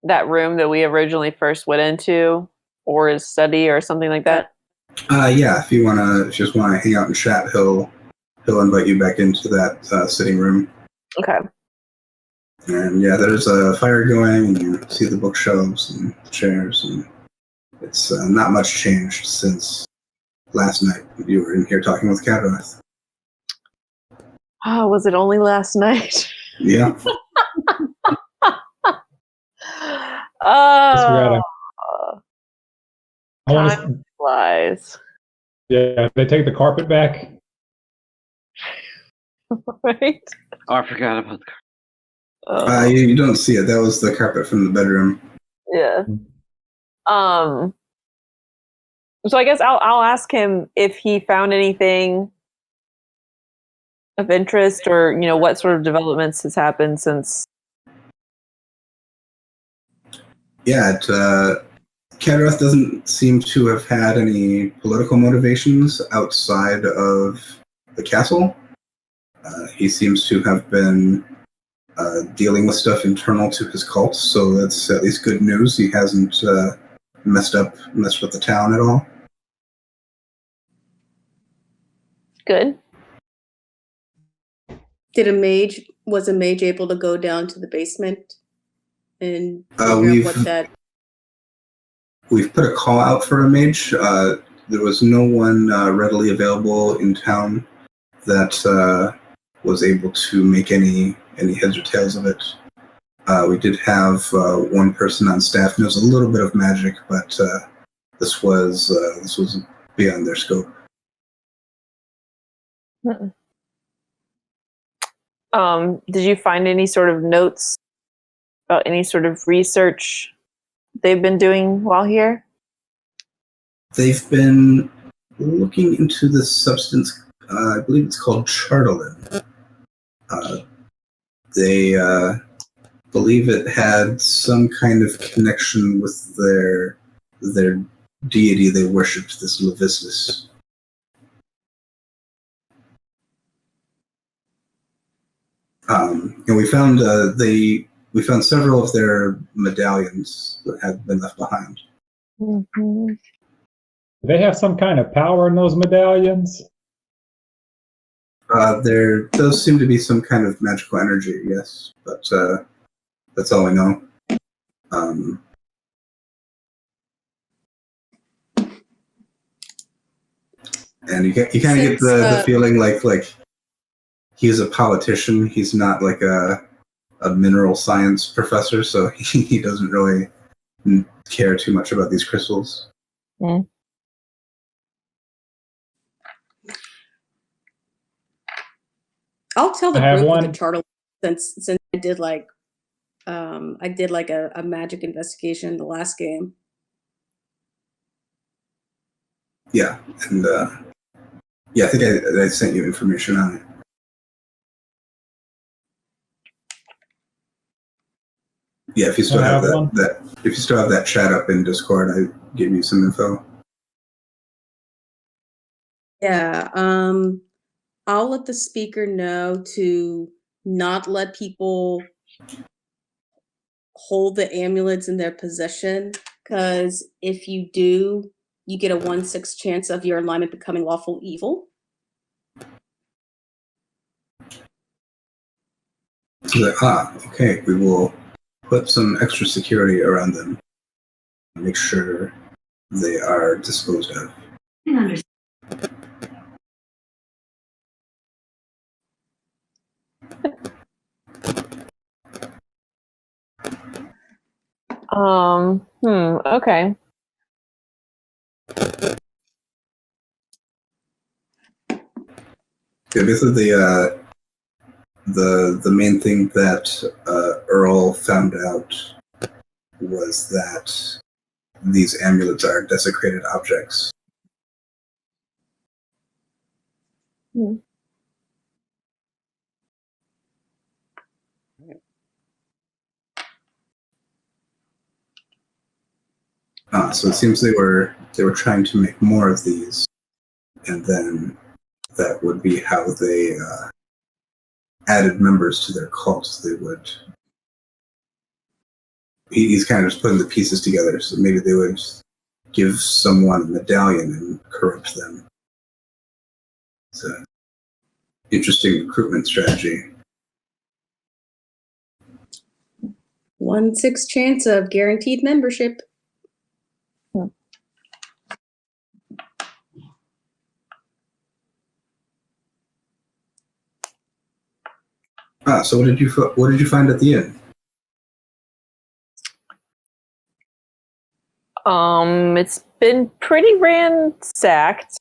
that room that we originally first went into, or his study, or something like that. Yeah. If you just wanna hang out and chat, he'll invite you back into that sitting room. Okay. And yeah, there's a fire going, and you see the bookshelves and chairs, and it's not much changed since last night. You were in here talking with Caer-Dineval. Oh, was it only last night? Yeah. Oh, I want time flies. Yeah, they take the carpet back. Right? Oh, I forgot about the You don't see it. That was the carpet from the bedroom. Yeah. So I guess I'll ask him if he found anything of interest, or what sort of developments has happened since. Yeah, Caer-Dineval doesn't seem to have had any political motivations outside of the castle. He seems to have been dealing with stuff internal to his cult, so that's at least good news. He hasn't messed with the town at all. Was Good. a mage able to go down to the basement and figure out what that? We've put a call out for a mage. There was no one readily available in town that was able to make any heads or tails of it. We did have one person on staff who knows a little bit of magic, but this was beyond their scope. Did you find any sort of notes about any sort of research they've been doing while here? They've been looking into this substance. I believe it's called chartalin. They believe it had some kind of connection with their deity they worshipped, this Levistus. And we found several of their medallions that had been left behind. Mm-hmm. Do they have some kind of power in those medallions? There does seem to be some kind of magical energy, yes, but that's all we know. And you kind of get the feeling like he's a politician. He's not like a mineral science professor, so he doesn't really care too much about these crystals. Mm. I'll tell the group with the chartalin since I did like a magic investigation in the last game. Yeah, and I think I sent you information on it. Yeah, if you still have that chat up in Discord, I give you some info. Yeah, I'll let the speaker know to not let people hold the amulets in their possession, because if you do, you get a 1/6 chance of your alignment becoming lawful evil. Okay, we will put some extra security around them. Make sure they are disposed of. Okay. Yeah, basically the main thing that Earl found out was that these amulets are desecrated objects. Hmm. So it seems they were trying to make more of these, and then that would be how they added members to their cult. They would. He's kind of just putting the pieces together, so maybe they would give someone a medallion and corrupt them. It's an interesting recruitment strategy. 1/6 chance of guaranteed membership. So what did you find at the inn? It's been pretty ransacked.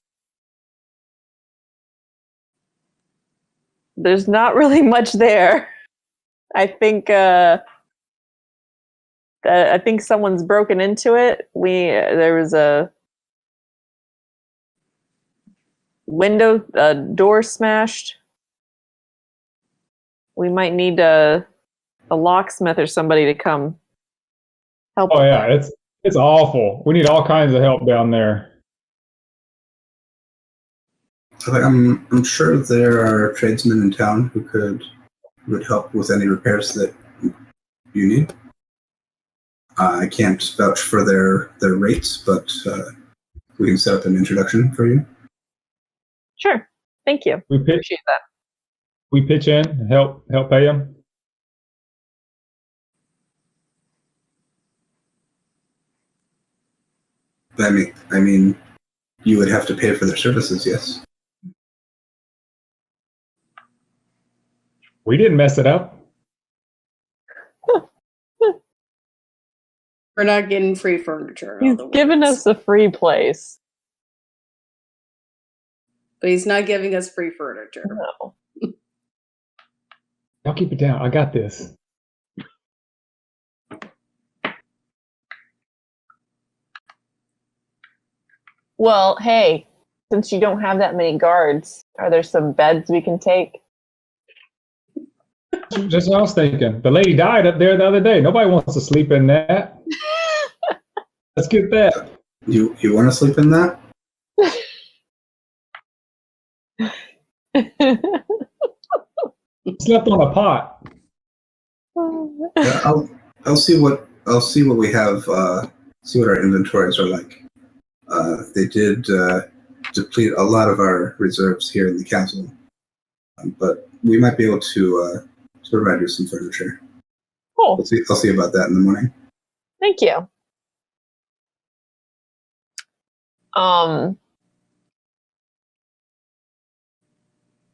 There's not really much there. I think someone's broken into it. There was a door smashed. We might need a locksmith or somebody to come help. Oh yeah, it's awful. We need all kinds of help down there. I'm sure there are tradesmen in town who would help with any repairs that you need. I can't vouch for their rates, but we can set up an introduction for you. Sure. Thank you. Appreciate that. We pitch in, help pay them. I mean, you would have to pay for their services, yes. We didn't mess it up. We're not getting free furniture. He's giving us a free place. But he's not giving us free furniture. No. Y'all keep it down. I got this. Well, hey, since you don't have that many guards, are there some beds we can take? Just what I was thinking. The lady died up there the other day. Nobody wants to sleep in that. Let's get that. You want to sleep in that? Slept on a pot. Yeah, I'll see what we have. See what our inventories are like. They did deplete a lot of our reserves here in the castle, but we might be able to provide you some furniture. Cool. I'll see about that in the morning. Thank you.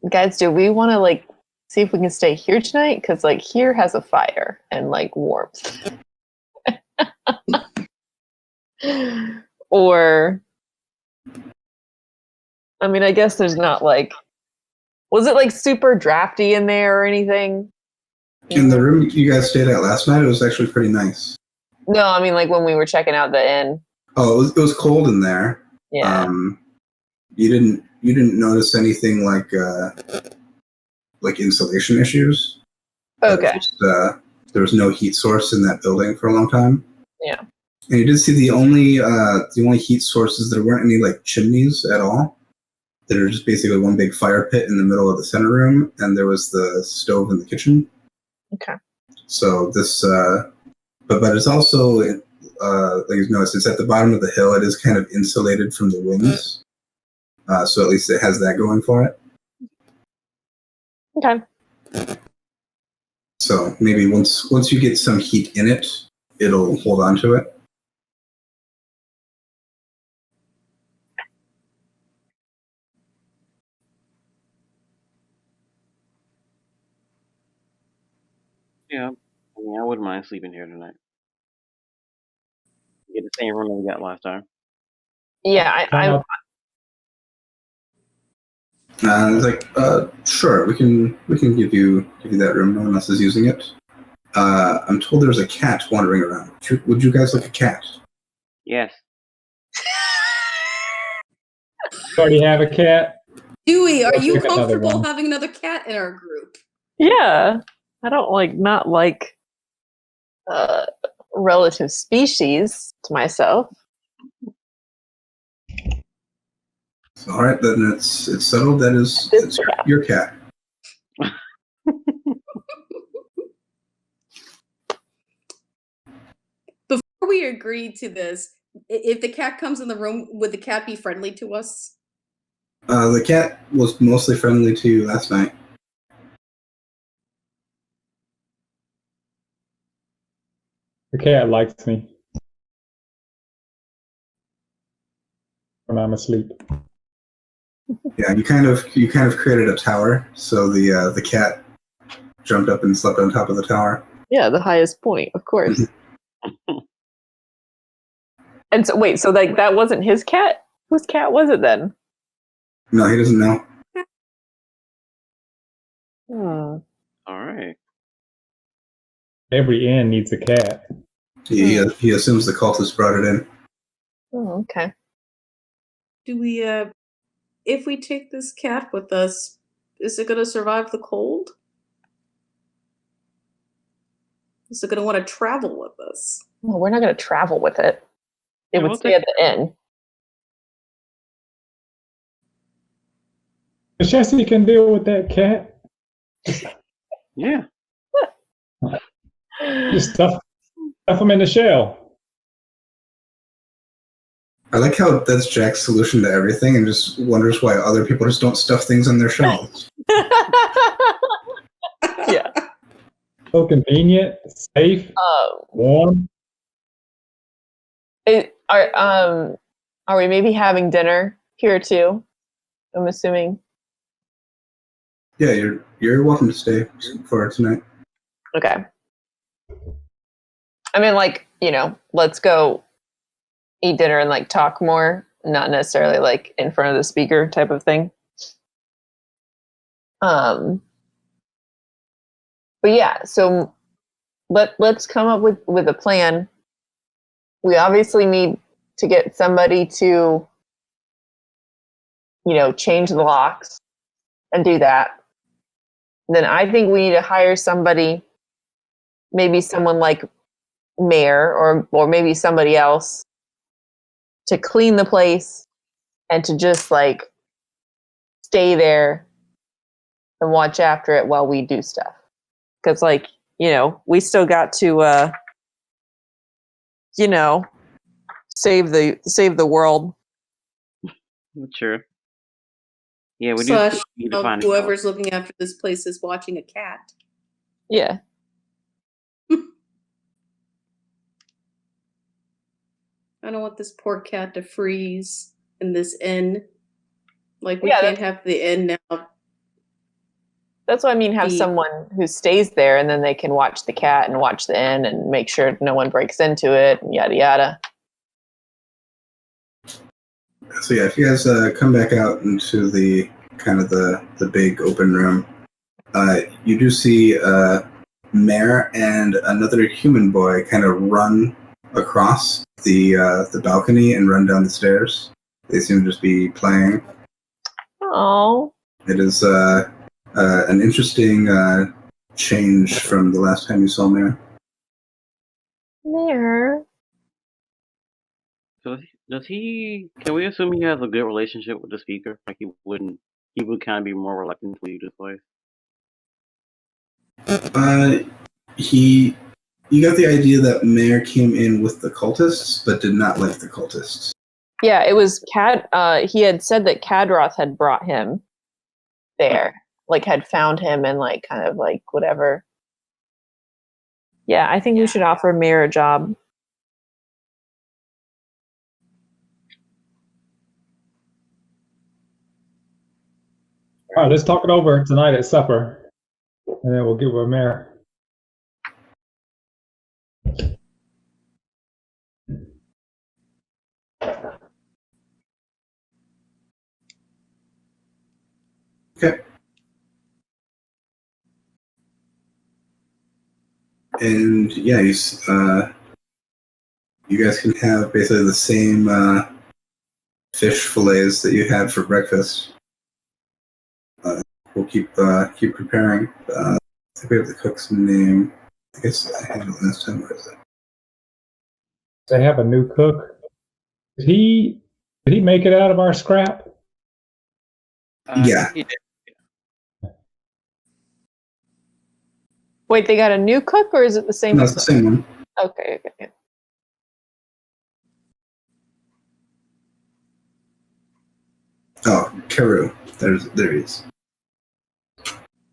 Guys, do we want to see if we can stay here tonight? Because here has a fire and warmth. Or, I guess there's not was it super drafty in there or anything? In the room you guys stayed at last night, it was actually pretty nice. No, when we were checking out the inn. Oh, it was cold in there. Yeah. You didn't notice anything like insulation issues. Okay. There was no heat source in that building for a long time. Yeah. And you did see the only heat sources, there weren't any chimneys at all. There was just basically one big fire pit in the middle of the center room, and there was the stove in the kitchen. Okay. So this, but it's also, you've noticed, it's at the bottom of the hill. It is kind of insulated from the winds. So at least it has that going for it. Okay. So maybe once you get some heat in it, it'll hold on to it. Yeah, I wouldn't mind sleeping here tonight. Get the same room that we got last time. Yeah, Sure, we can give you that room. No one else is using it. I'm told there's a cat wandering around. Would you guys like a cat? Yes. Already have a cat. Dewey, are you Pick another comfortable one. having another cat in our group? Yeah. I don't relative species to myself. All right, then it's settled. That is it's your cat. Before we agree to this, if the cat comes in the room, would the cat be friendly to us? The cat was mostly friendly to you last night. The cat likes me when I'm asleep. Yeah, you kind of created a tower, so the cat jumped up and slept on top of the tower. Yeah, the highest point, of course. And so, wait, so like that wasn't his cat? Whose cat was it then? No, he doesn't know. Hmm. All right. Every inn needs a cat. He assumes the cultist brought it in. Oh, okay. Do we, if we take this cat with us, is it going to survive the cold? Is it going to want to travel with us? Well, we're not going to travel with it. It Yeah, would we'll stay at the inn. Chessie can deal with that cat. Yeah. Just stuff him in the shell. I like how that's Jack's solution to everything, and just wonders why other people just don't stuff things in their shells. Yeah. So convenient, safe, warm. Are we maybe having dinner here too? I'm assuming. Yeah, you're welcome to stay for tonight. Okay. I mean, like, let's go eat dinner and like talk more, not necessarily like in front of the speaker type of thing. But yeah, so let's come up with a plan. We obviously need to get somebody to, change the locks and do that. Then I think we need to hire somebody, maybe someone like Mayor or maybe somebody else, to clean the place and to just like stay there and watch after it while we do stuff. Because we still got to save the world. Sure. Yeah, we Slash, need to find whoever's looking after this place is watching a cat. Yeah. I don't want this poor cat to freeze in this inn. Like, we Yeah, can't have the inn now. That's what I mean, have someone who stays there and then they can watch the cat and watch the inn and make sure no one breaks into it and yada yada. So yeah, if you guys come back out into the kind of the big open room, you do see Mare and another human boy kind of run across the balcony and run down the stairs. They seem to just be playing. Oh. It is an interesting change from the last time you saw Mare. Mare. So can we assume he has a good relationship with the speaker? Like he would kind of be more reluctant to leave this place? You got the idea that Mare came in with the cultists, but did not like the cultists. Yeah, it was he had said that Kadroth had brought him there, like had found him and like kind of like whatever. Yeah, I think we should offer Mare a job. All right, let's talk it over tonight at supper, and then we'll give her a Mare. Okay. And yeah, you guys can have basically the same fish fillets that you had for breakfast. We'll keep preparing. I think we have the cook's name. I guess I had it last time. Where is it? They have a new cook. Did he make it out of our scrap? Yeah. He did. Wait, they got a new cook, or is it the same? No, it's the same one. Okay. Oh, Carew. There he is.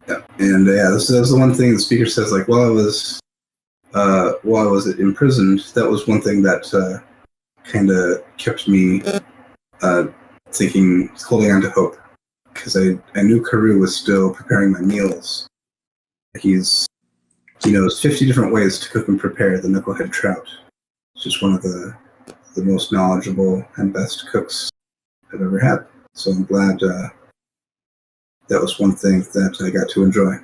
Yeah, and this is the one thing the speaker says. Like, while I was imprisoned, that was one thing that kind of kept me thinking, holding on to hope, because I knew Carew was still preparing my meals. He knows 50 different ways to cook and prepare the knucklehead trout. He's just one of the most knowledgeable and best cooks I've ever had. So I'm glad that was one thing that I got to enjoy.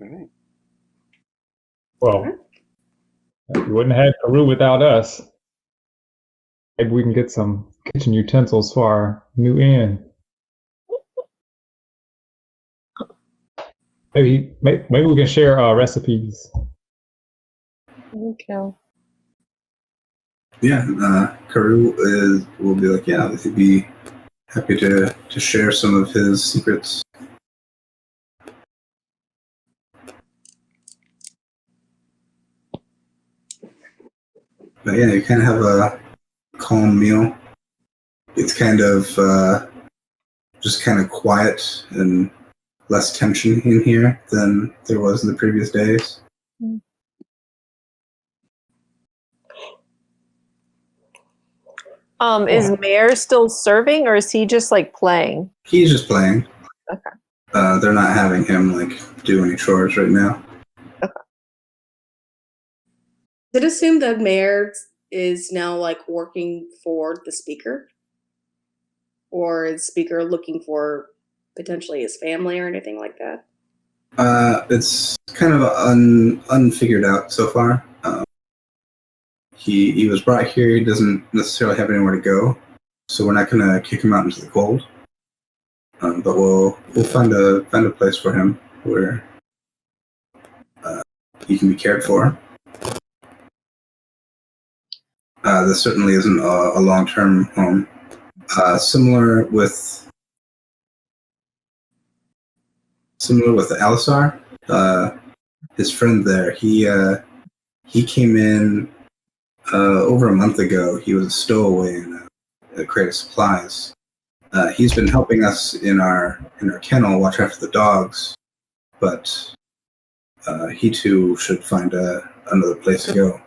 All right. Well, you wouldn't have had Peru without us. Maybe we can get some kitchen utensils for our new inn. Maybe we can share recipes. Okay. Yeah, Carew will be like, yeah, he'd be happy to share some of his secrets. But yeah, you kind of have a calm meal. It's kind of just kind of quiet and less tension in here than there was in the previous days. Is Mayor still serving, or is he just like playing? He's just playing. Okay. They're not having him like do any chores right now. Okay. Is it assumed that Mayor is now like working for the speaker? Or is speaker looking for potentially his family or anything like that? It's kind of unfigured out so far. He was brought here. He doesn't necessarily have anywhere to go, so we're not gonna kick him out into the cold. But we'll find a place for him where he can be cared for. This certainly isn't a long-term home. Similar with Alisar, his friend there. He came in over a month ago. He was a stowaway in a crate of supplies. He's been helping us in our kennel, watch after the dogs, but he too should find another place to go.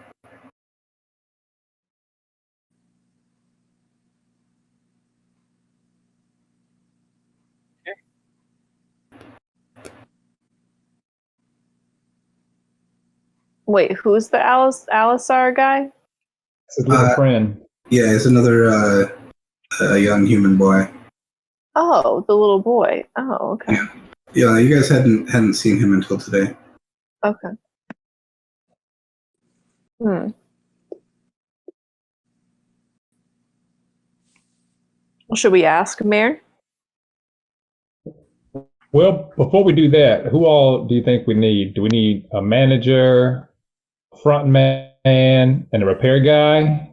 Wait, who's the Alisar guy? It's his little friend. Yeah, he's another a young human boy. Oh, the little boy. Oh, okay. Yeah, you guys hadn't seen him until today. Okay. Well, should we ask Mayor? Well, before we do that, who all do you think we need? Do we need a manager, a front man, and a repair guy?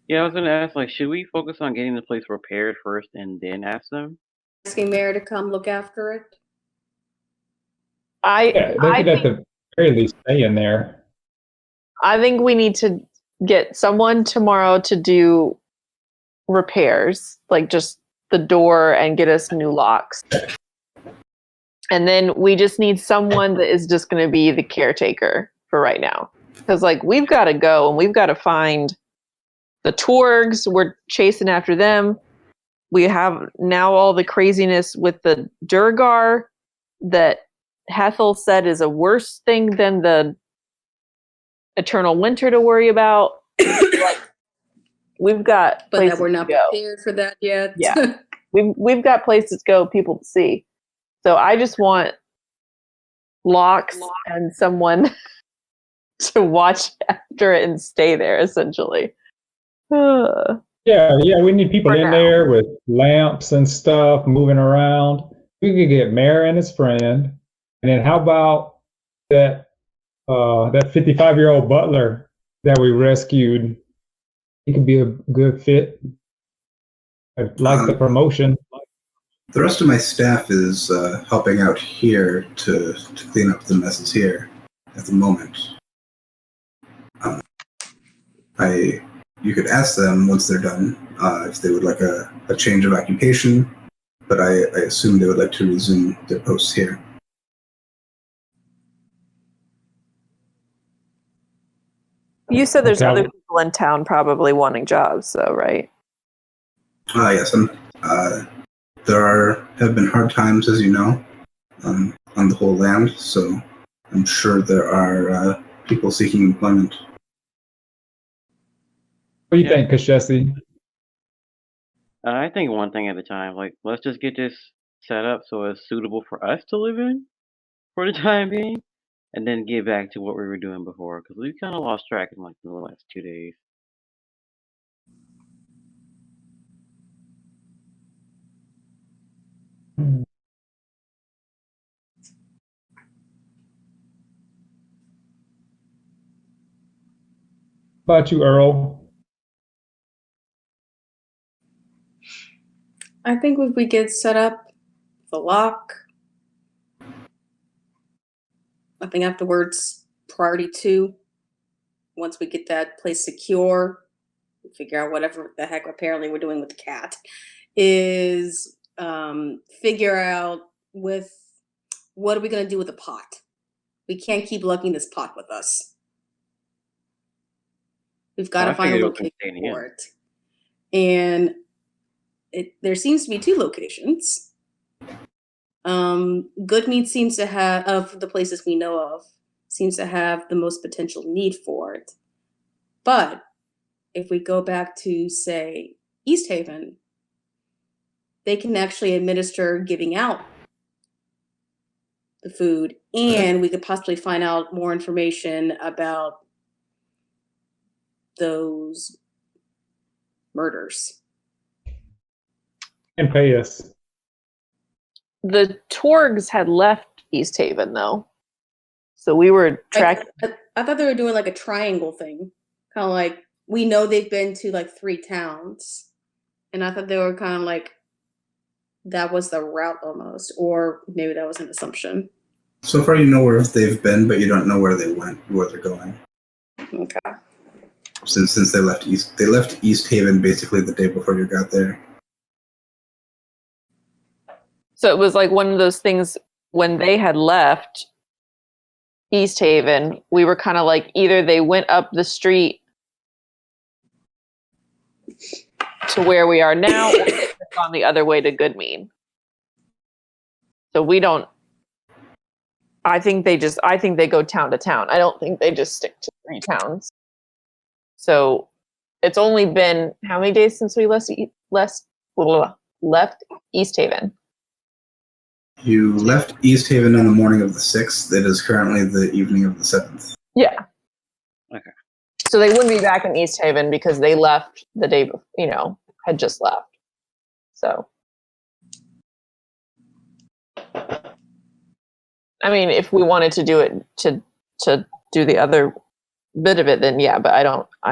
Yeah, I was gonna ask, like, should we focus on getting the place repaired first and then ask them? Asking Mayor to come look after it? Yeah, they could at the very least stay in there. I think we need to get someone tomorrow to do repairs, like just the door, and get us new locks. And then we just need someone that is just going to be the caretaker for right now. Because like we've got to go and we've got to find the Torgs. We're chasing after them. We have now all the craziness with the Durgar that Hethel said is a worse thing than the Eternal Winter to worry about. Like, we've got But places that we're not to go. prepared for that yet. Yeah. We've got places to go, people to see. So I just want locks and someone to watch after it and stay there, essentially. Yeah, we need people in there with lamps and stuff moving around. We could get Mayor and his friend. And then how about that that 55-year-old butler that we rescued. He could be a good fit. I like the promotion. The rest of my staff is helping out here to clean up the messes here at the moment. You could ask them once they're done if they would like a change of occupation, but I assume they would like to resume their posts here. You said there's other people in town probably wanting jobs, though, right? Yes, there have been hard times, as you know, on the whole land, so I'm sure there are people seeking employment. What do you think, Kashesi? I think one thing at a time. Like, let's just get this set up so it's suitable for us to live in for the time being, and then get back to what we were doing before, because we kind of lost track in like the last 2 days. How about you, Earl? I think if we get set up the lock, I think afterwards, priority 2, once we get that place secure, figure out whatever the heck apparently we're doing with the cat, is figure out with what are we going to do with the pot. We can't keep lugging this pot with us. We've got to find a location for it. And there seems to be 2 locations. Goodmead seems to have, of the places we know of, seems to have the most potential need for it. But if we go back to, say, East Haven, they can actually administer giving out the food, and we could possibly find out more information about those murders. And pay us. The Torgs had left East Haven, though. So we were tracking. I thought they were doing like a triangle thing. Kind of like, we know they've been to like 3 towns. And I thought they were kind of like, that was the route almost. Or maybe that was an assumption. So far you know where they've been, but you don't know where they went, where they're going. Okay. Since they left East Haven basically the day before you got there. So it was like one of those things when they had left East Haven, we were kind of like either they went up the street to where we are now or they've gone the other way to Goodmead. So we don't, I think they go town to town. I don't think they just stick to 3 towns. So it's only been how many days since we left East Haven? You left East Haven on the morning of the 6th. It is currently the evening of the 7th. Yeah. Okay. So they wouldn't be back in East Haven because they left the day before, had just left. So, I mean, if we wanted to do it to do the other bit of it, then yeah, but I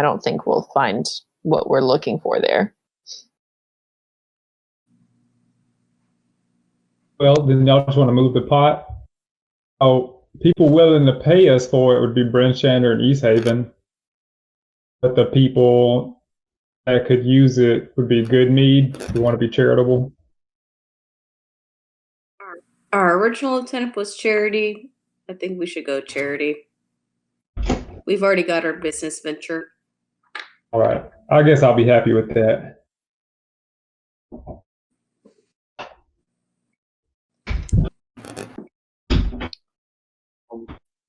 don't think we'll find what we're looking for there. Well, then y'all just want to move the pot? Oh, people willing to pay us for it would be Brentshander and East Haven. But the people that could use it would be Goodmead. We want to be charitable. Our original intent was charity. I think we should go charity. We've already got our business venture. All right. I guess I'll be happy with that.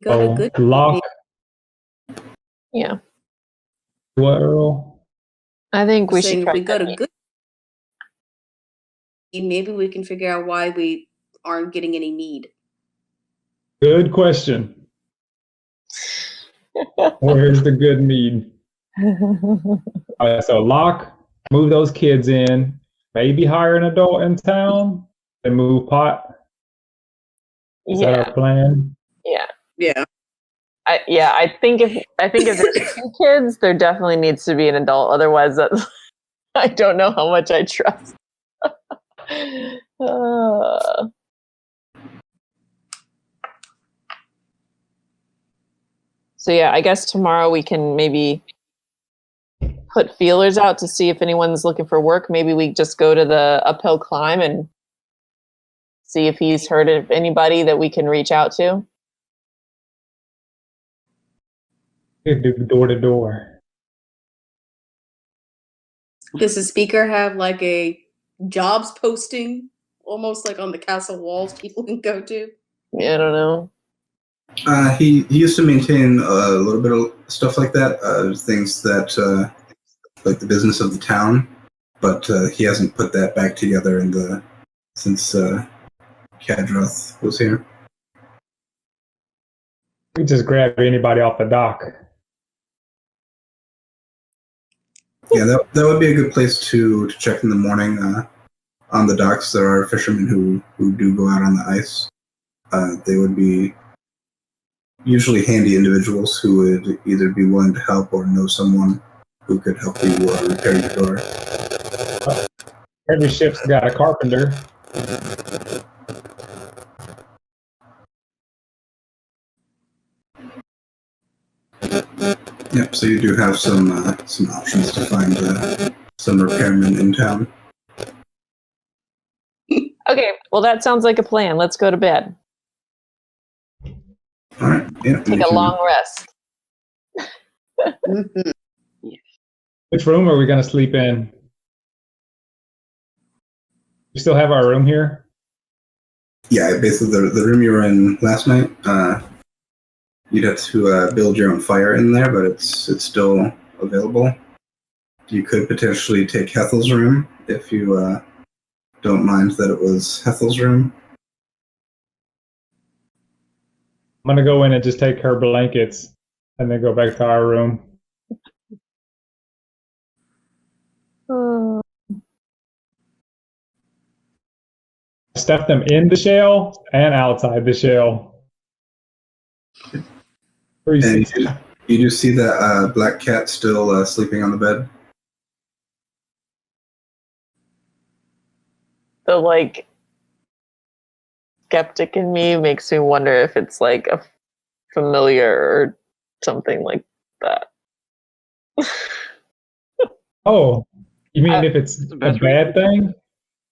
Go to good lock. Yeah. What, Earl? I think we should if try we go to Goodmead. good, maybe we can figure out why we aren't getting any need. Good question. Where's the Goodmead? All right, so lock, move those kids in, maybe hire an adult in town, and move pot. Is that our plan? Yeah. Yeah. I think if there's 2 kids, there definitely needs to be an adult. Otherwise, I don't know how much I trust. So yeah, I guess tomorrow we can maybe put feelers out to see if anyone's looking for work. Maybe we just go to the uphill climb and see if he's heard of anybody that we can reach out to. Do door to door. Does the speaker have like a jobs posting, almost like on the castle walls people can go to? Yeah, I don't know. He used to maintain a little bit of stuff like that, things that like the business of the town, but he hasn't put that back together since Kadroth was here. We just grab anybody off the dock. Yeah, that would be a good place to check in the morning. On the docks, there are fishermen who do go out on the ice. They would be usually handy individuals who would either be willing to help or know someone who could help you repair your door. Every ship's got a carpenter. Yep, so you do have some options to find some repairmen in town. Okay, well that sounds like a plan. Let's go to bed. All right. Yeah. Take a long rest. Which room are we going to sleep in? We still have our room here? Yeah, basically the room you were in last night. You'd have to build your own fire in there, but it's still available. You could potentially take Hethel's room if you don't mind that it was Hethel's room. I'm going to go in and just take her blankets and then go back to our room. Stuff them in the shell and outside the shell. And you do see that black cat still sleeping on the bed. The like skeptic in me makes me wonder if it's like a familiar or something like that. Oh, you mean if it's a bad thing?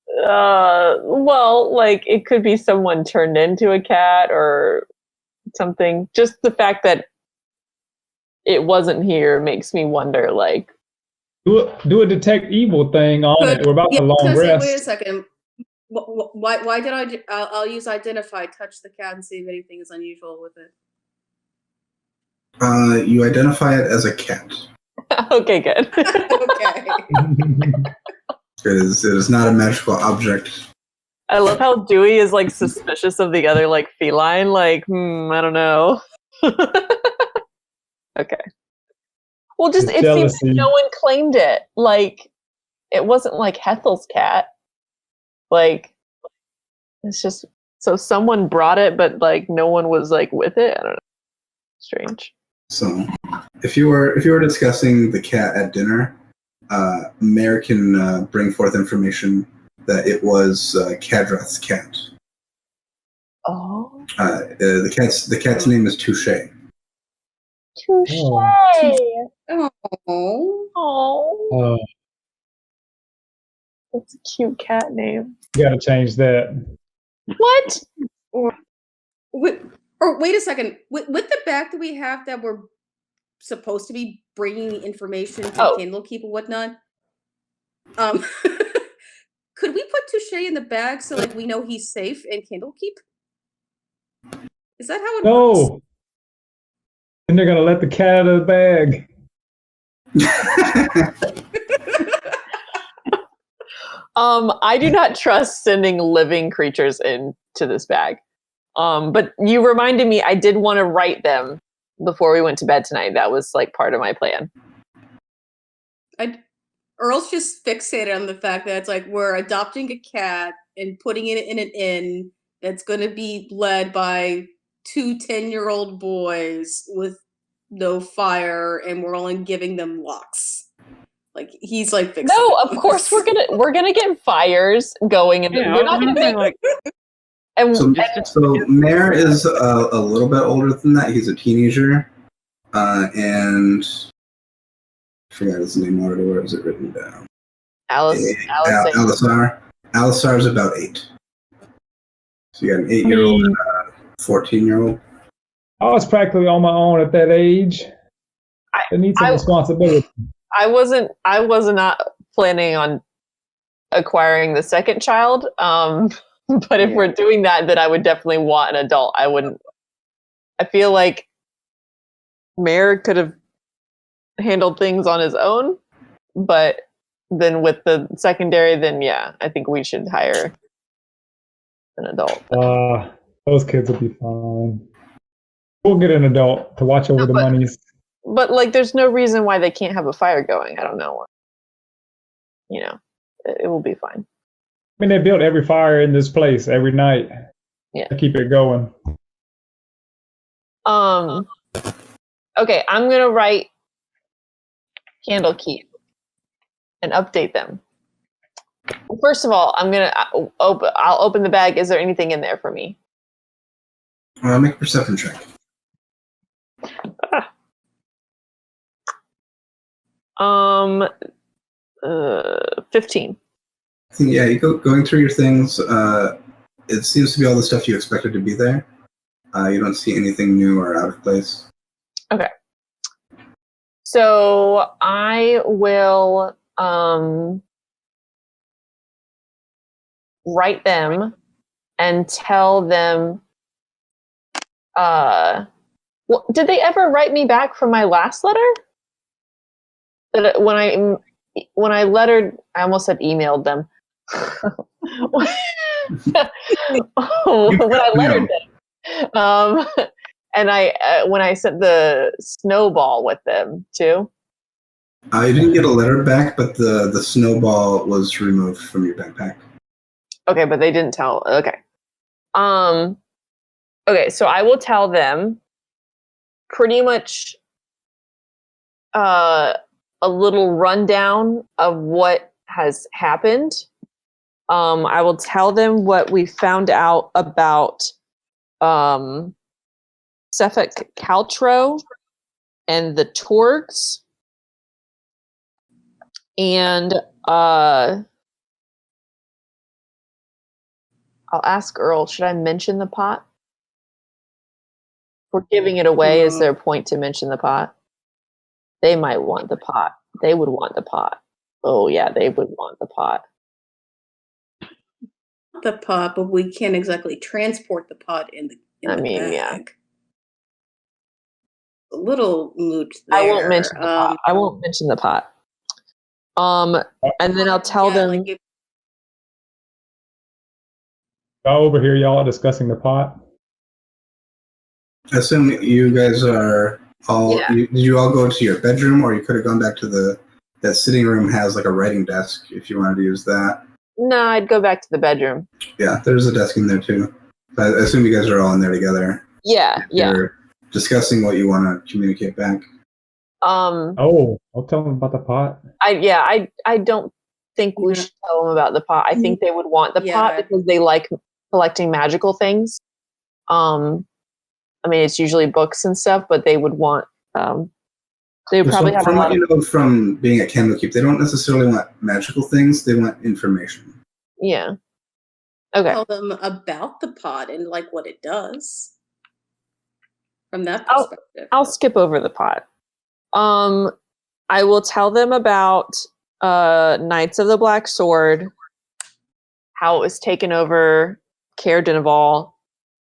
Well, like it could be someone turned into a cat or something. Just the fact that it wasn't here makes me wonder, like, do a detect evil thing on it. We're about to long rest. Wait a second. Why did I'll use identify, touch the cat and see if anything is unusual with it. You identify it as a cat. Okay, good. Okay. It is not a magical object. I love how Dewey is like suspicious of the other like feline. Like, I don't know. Okay. Well, just it seems like no one claimed it. Like, it wasn't like Hethel's cat. Like, it's just so someone brought it, but like no one was like with it. I don't know. Strange. So, if you were discussing the cat at dinner, Mare can bring forth information that it was Kadroth's cat. Oh. The cat's name is Touché. Touché. Oh. That's a cute cat name. You gotta change that. What? Wait a second. With the back that we have that we're supposed to be bringing information to Candlekeep and whatnot, could we put Touché in the bag so like we know he's safe in Candlekeep? Is that how it works? No. And they're gonna let the cat out of the bag. I do not trust sending living creatures into this bag. But you reminded me I did want to write them before we went to bed tonight. That was like part of my plan. Earl's just fixated on the fact that it's like we're adopting a cat and putting it in an inn that's going to be led by two 10-year-old boys with no fire, and we're only giving them locks. Like he's like fixing No, it. of course we're gonna get fires going, and Yeah, we're not gonna make like and So Mare is a little bit older than that. He's a teenager, and I forgot his name already. Where is it written down? Alisar. Alisar's about 8. So you got an 8-year-old and a 14-year-old. I was practically on my own at that age. I need some responsibility. I was not planning on acquiring the second child. But if we're doing that, then I would definitely want an adult. I feel like Mare could have handled things on his own, but then with the secondary, then yeah, I think we should hire an adult. Those kids will be fine. We'll get an adult to watch over the monies. But like, there's no reason why they can't have a fire going. I don't know. You know, it will be fine. I mean, they built every fire in this place every night. Yeah. To keep it going. Okay, I'm gonna write Candlekeep and update them. First of all, I'll open the bag. Is there anything in there for me? Make a perception check. 15. Yeah, you going through your things. It seems to be all the stuff you expected to be there. You don't see anything new or out of place. Okay. So I will write them and tell them. Did they ever write me back from my last letter? That when I lettered, I almost said emailed them. When I lettered them, and when I sent the snowball with them too. You didn't get a letter back, but the snowball was removed from your backpack. Okay, but they didn't tell. Okay. Okay, so I will tell them pretty much a little rundown of what has happened. I will tell them what we found out about Suffolk Caltro and the Torgs. And I'll ask Earl, should I mention the pot? If we're giving it away, is there a point to mention the pot? They might want the pot. They would want the pot. Oh, yeah, they would want the pot. The pot, but we can't exactly transport the pot in the bag. Yeah. A little moot there. I won't mention the pot. I won't mention the pot. And then I'll tell them. Like Y'all over here, y'all are discussing the pot. I assume you guys are all. Yeah. Did you all go to your bedroom, or you could have gone back to that sitting room has like a writing desk if you wanted to use that? No, I'd go back to the bedroom. Yeah, there's a desk in there too. I assume you guys are all in there together. Yeah, yeah. You're discussing what you want to communicate back. I'll tell them about the pot. I don't think we should tell them about the pot. I think they would want the pot because they like collecting magical things. I mean, it's usually books and stuff, but they would want. They would probably have a lot. From what you know from being at Candlekeep, they don't necessarily want magical things. They want information. Yeah. Okay. Tell them about the pot and like what it does. From that perspective, I'll skip over the pot. I will tell them about Knights of the Black Sword, how it was taken over Caer-Dineval,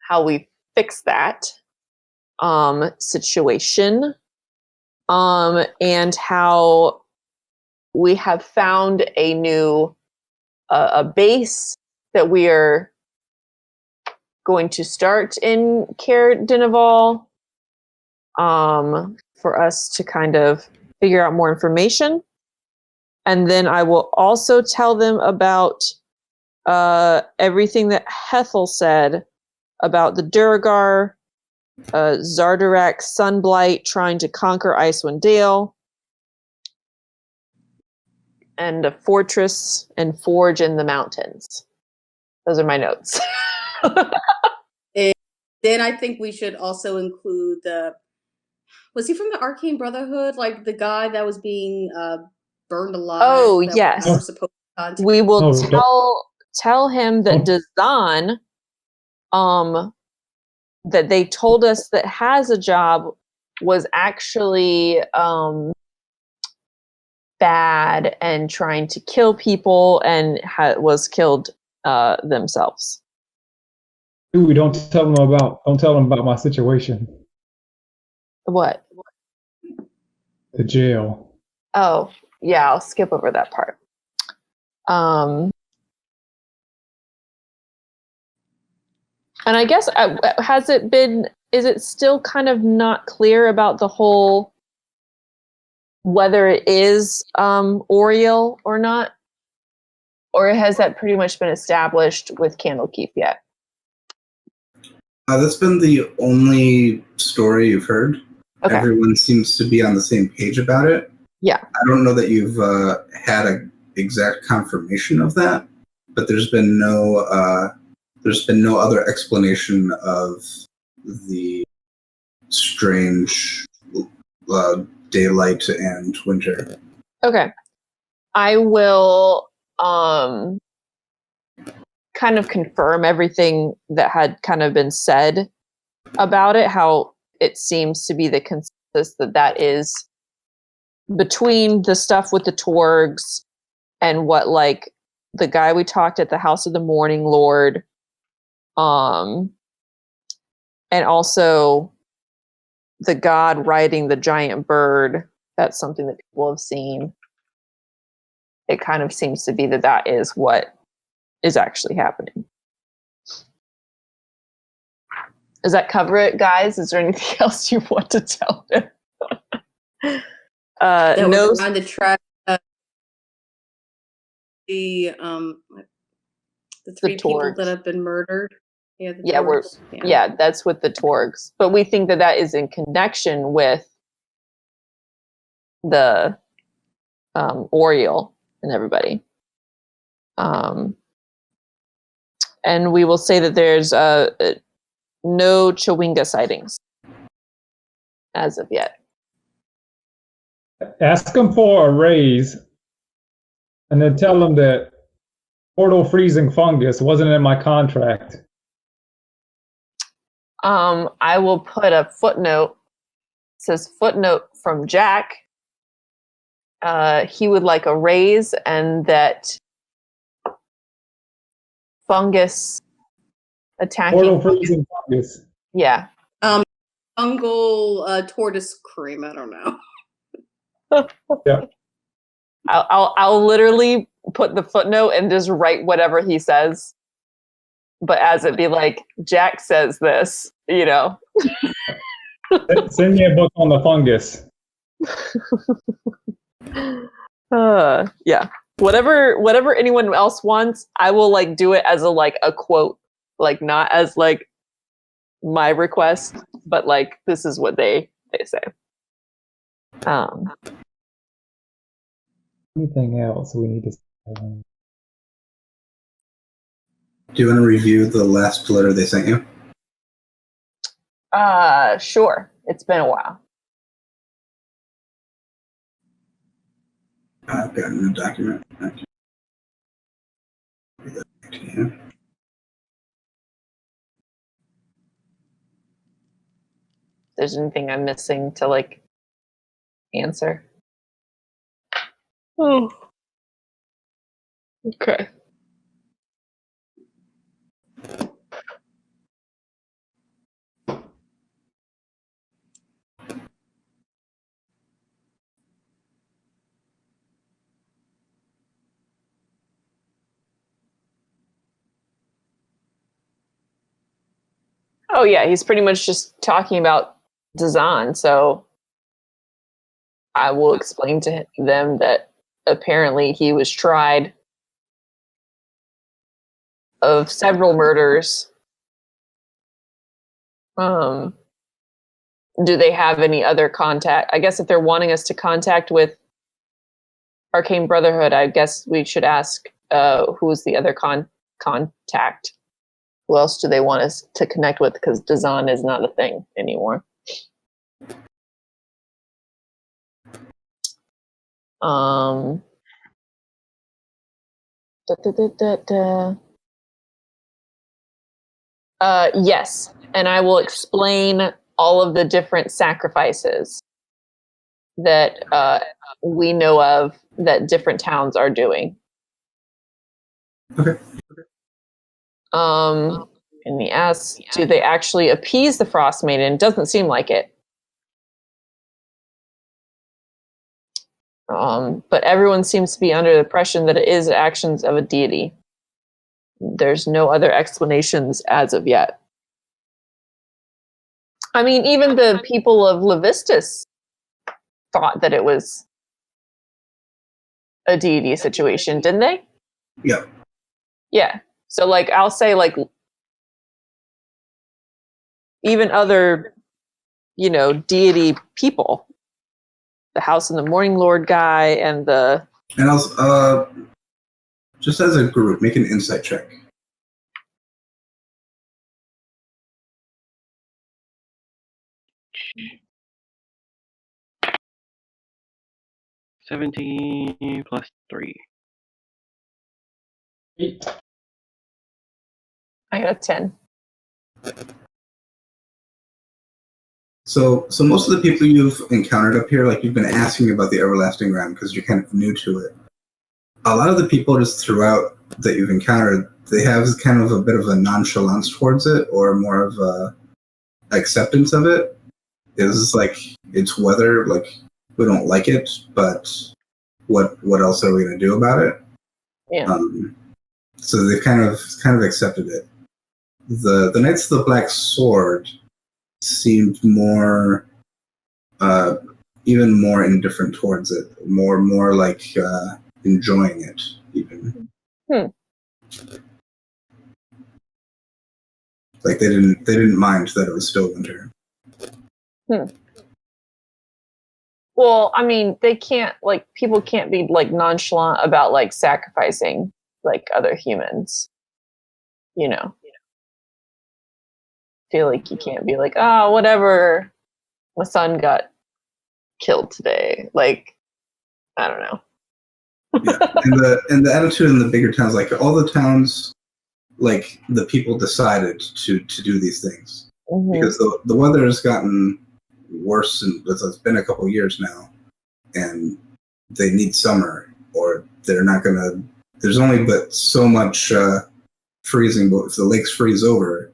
how we fixed that situation, and how we have found a new a base that we are going to start in Caer-Dineval for us to kind of figure out more information. And then I will also tell them about everything that Hethel said about the Duragar Zardarak Sunblight trying to conquer Icewind Dale, and a fortress and forge in the mountains. Those are my notes. And then I think we should also include was he from the Arcane Brotherhood? Like the guy that was being burned alive? Oh, that yes. we were supposed to contact? We will No, tell him that Dazan, that they told us that has a job was actually bad and trying to kill people and was killed themselves. Ooh, don't tell them about my situation. What? The jail. Oh, yeah, I'll skip over that part. And I guess, is it still kind of not clear about the whole, whether it is Oriel or not? Or has that pretty much been established with Candlekeep yet? That's been the only story you've heard. Okay. Everyone seems to be on the same page about it. Yeah. I don't know that you've had an exact confirmation of that, but there's been no other explanation of the strange daylight and winter. Okay. I will kind of confirm everything that had kind of been said about it, how it seems to be the consensus that is between the stuff with the Torgs and what, like, the guy we talked at the House of the Morning Lord, and also the god riding the giant bird. That's something that people have seen. It kind of seems to be that is what is actually happening. Does that cover it, guys? Is there anything else you want to tell them? That no. we're trying to track the three people that have been murdered. Yeah, that's with the Torgs. But we think that is in connection with the Oriel and everybody. And we will say that there's no Chawinga sightings as of yet. Ask them for a raise, and then tell them that portal freezing fungus wasn't in my contract. I will put a footnote. It says footnote from Jack. He would like a raise, and that fungus attacking portal freezing fungus. Yeah. Fungal tortoise cream. I don't know. Yeah. I'll literally put the footnote and just write whatever he says, but as it be like, Jack says this, you know. Send me a book on the fungus. Yeah. Whatever anyone else wants, I will like do it as a quote, like not as like my request, but like this is what they say. Anything else we need to say? Do you want to review the last letter they sent you? Sure. It's been a while. I've got a new document. If there's anything I'm missing to like answer. Oh. Okay. Oh yeah, he's pretty much just talking about Dazan, so I will explain to them that apparently he was tried of several murders. do they have any other contact? I guess if they're wanting us to contact with Arcane Brotherhood, I guess we should ask who's the other contact. Who else do they want us to connect with? Because Dazan is not a thing anymore. Yes, and I will explain all of the different sacrifices that we know of that different towns are doing. Okay. And he asks, do they actually appease the Frostmaiden? Doesn't seem like it. But everyone seems to be under the impression that it is actions of a deity. There's no other explanations as of yet. I mean, even the people of Levistus thought that it was a deity situation, didn't they? Yeah. Yeah. So, like, I'll say, like, even other, deity people. The House and the Morning Lord guy and the... And also, just as a group, make an insight check. +17 +3. 8. I got a 10. So most of the people you've encountered up here, like, you've been asking about the Everlasting Realm because you're kind of new to it. A lot of the people just throughout that you've encountered, they have kind of a bit of a nonchalance towards it, or more of a acceptance of it. It's like, it's weather, like, we don't like it, but what else are we going to do about it? Yeah. So they've kind of accepted it. The Knights of the Black Sword seemed more, even more indifferent towards it, more like enjoying it, even. Like they didn't mind that it was still winter. Well, I mean, they can't, like, people can't be, like, nonchalant about, like, sacrificing, like, other humans. Feel like you can't be like, oh, whatever, my son got killed today. Like, I don't know. Yeah. And the attitude in the bigger towns, like all the towns, like the people decided to do these things because the weather has gotten worse, and it's been a couple years now, and they need summer, or they're not gonna. There's only but so much freezing, but if the lakes freeze over,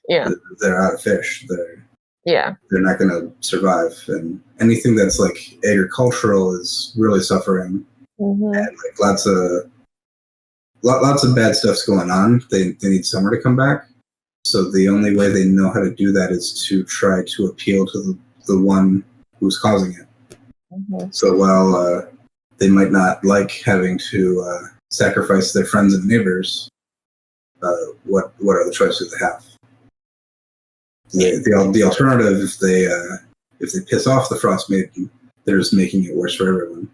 they're out of fish. They're not going to survive, and anything that's like agricultural is really suffering. And like lots of bad stuff's going on. They need summer to come back. So the only way they know how to do that is to try to appeal to the one who's causing it. So while they might not like having to sacrifice their friends and neighbors, what other choices do they have? The alternative, if they piss off the Frostmaiden, they're just making it worse for everyone.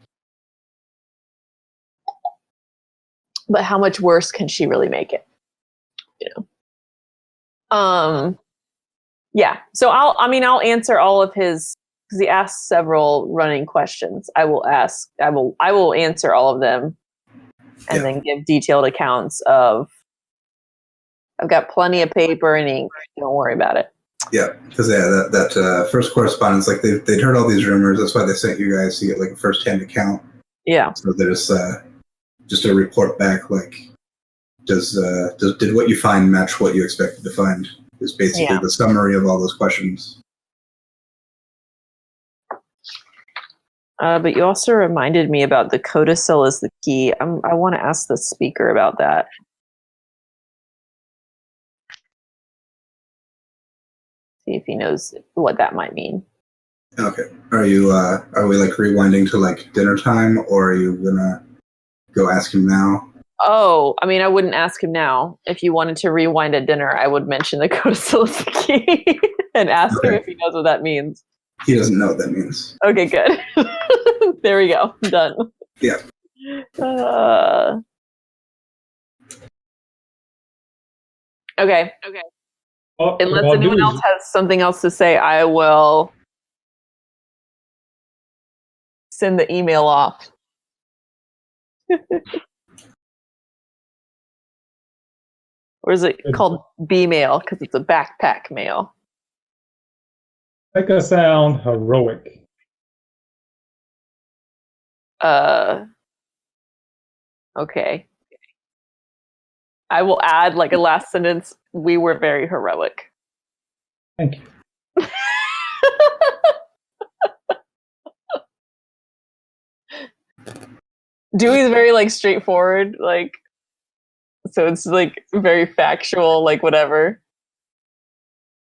But how much worse can she really make it? Yeah. So I'll answer all of his, because he asked several running questions. I will answer all of them, and then give detailed accounts of. I've got plenty of paper and ink. Don't worry about it. Yeah, because that first correspondence, like they'd heard all these rumors. That's why they sent you guys to get like a first-hand account. Yeah. So there's just a report back, like, did what you find match what you expected to find? Is basically the summary of all those questions. But you also reminded me about the codicil is the key. I want to ask the speaker about that. See if he knows what that might mean. Okay. Are we like rewinding to like dinner time, or are you gonna go ask him now? Oh, I mean, I wouldn't ask him now. If you wanted to rewind at dinner, I would mention the codicil is the key and ask him if he knows what that means. He doesn't know what that means. Okay, good. There we go. Done. Yeah. Okay. Unless anyone else has something else to say, I will send the email off. Or is it called B-mail because it's a backpack mail? Make us sound heroic. Okay. I will add like a last sentence. We were very heroic. Thank you. Dewey's very like straightforward, like so it's like very factual, like whatever.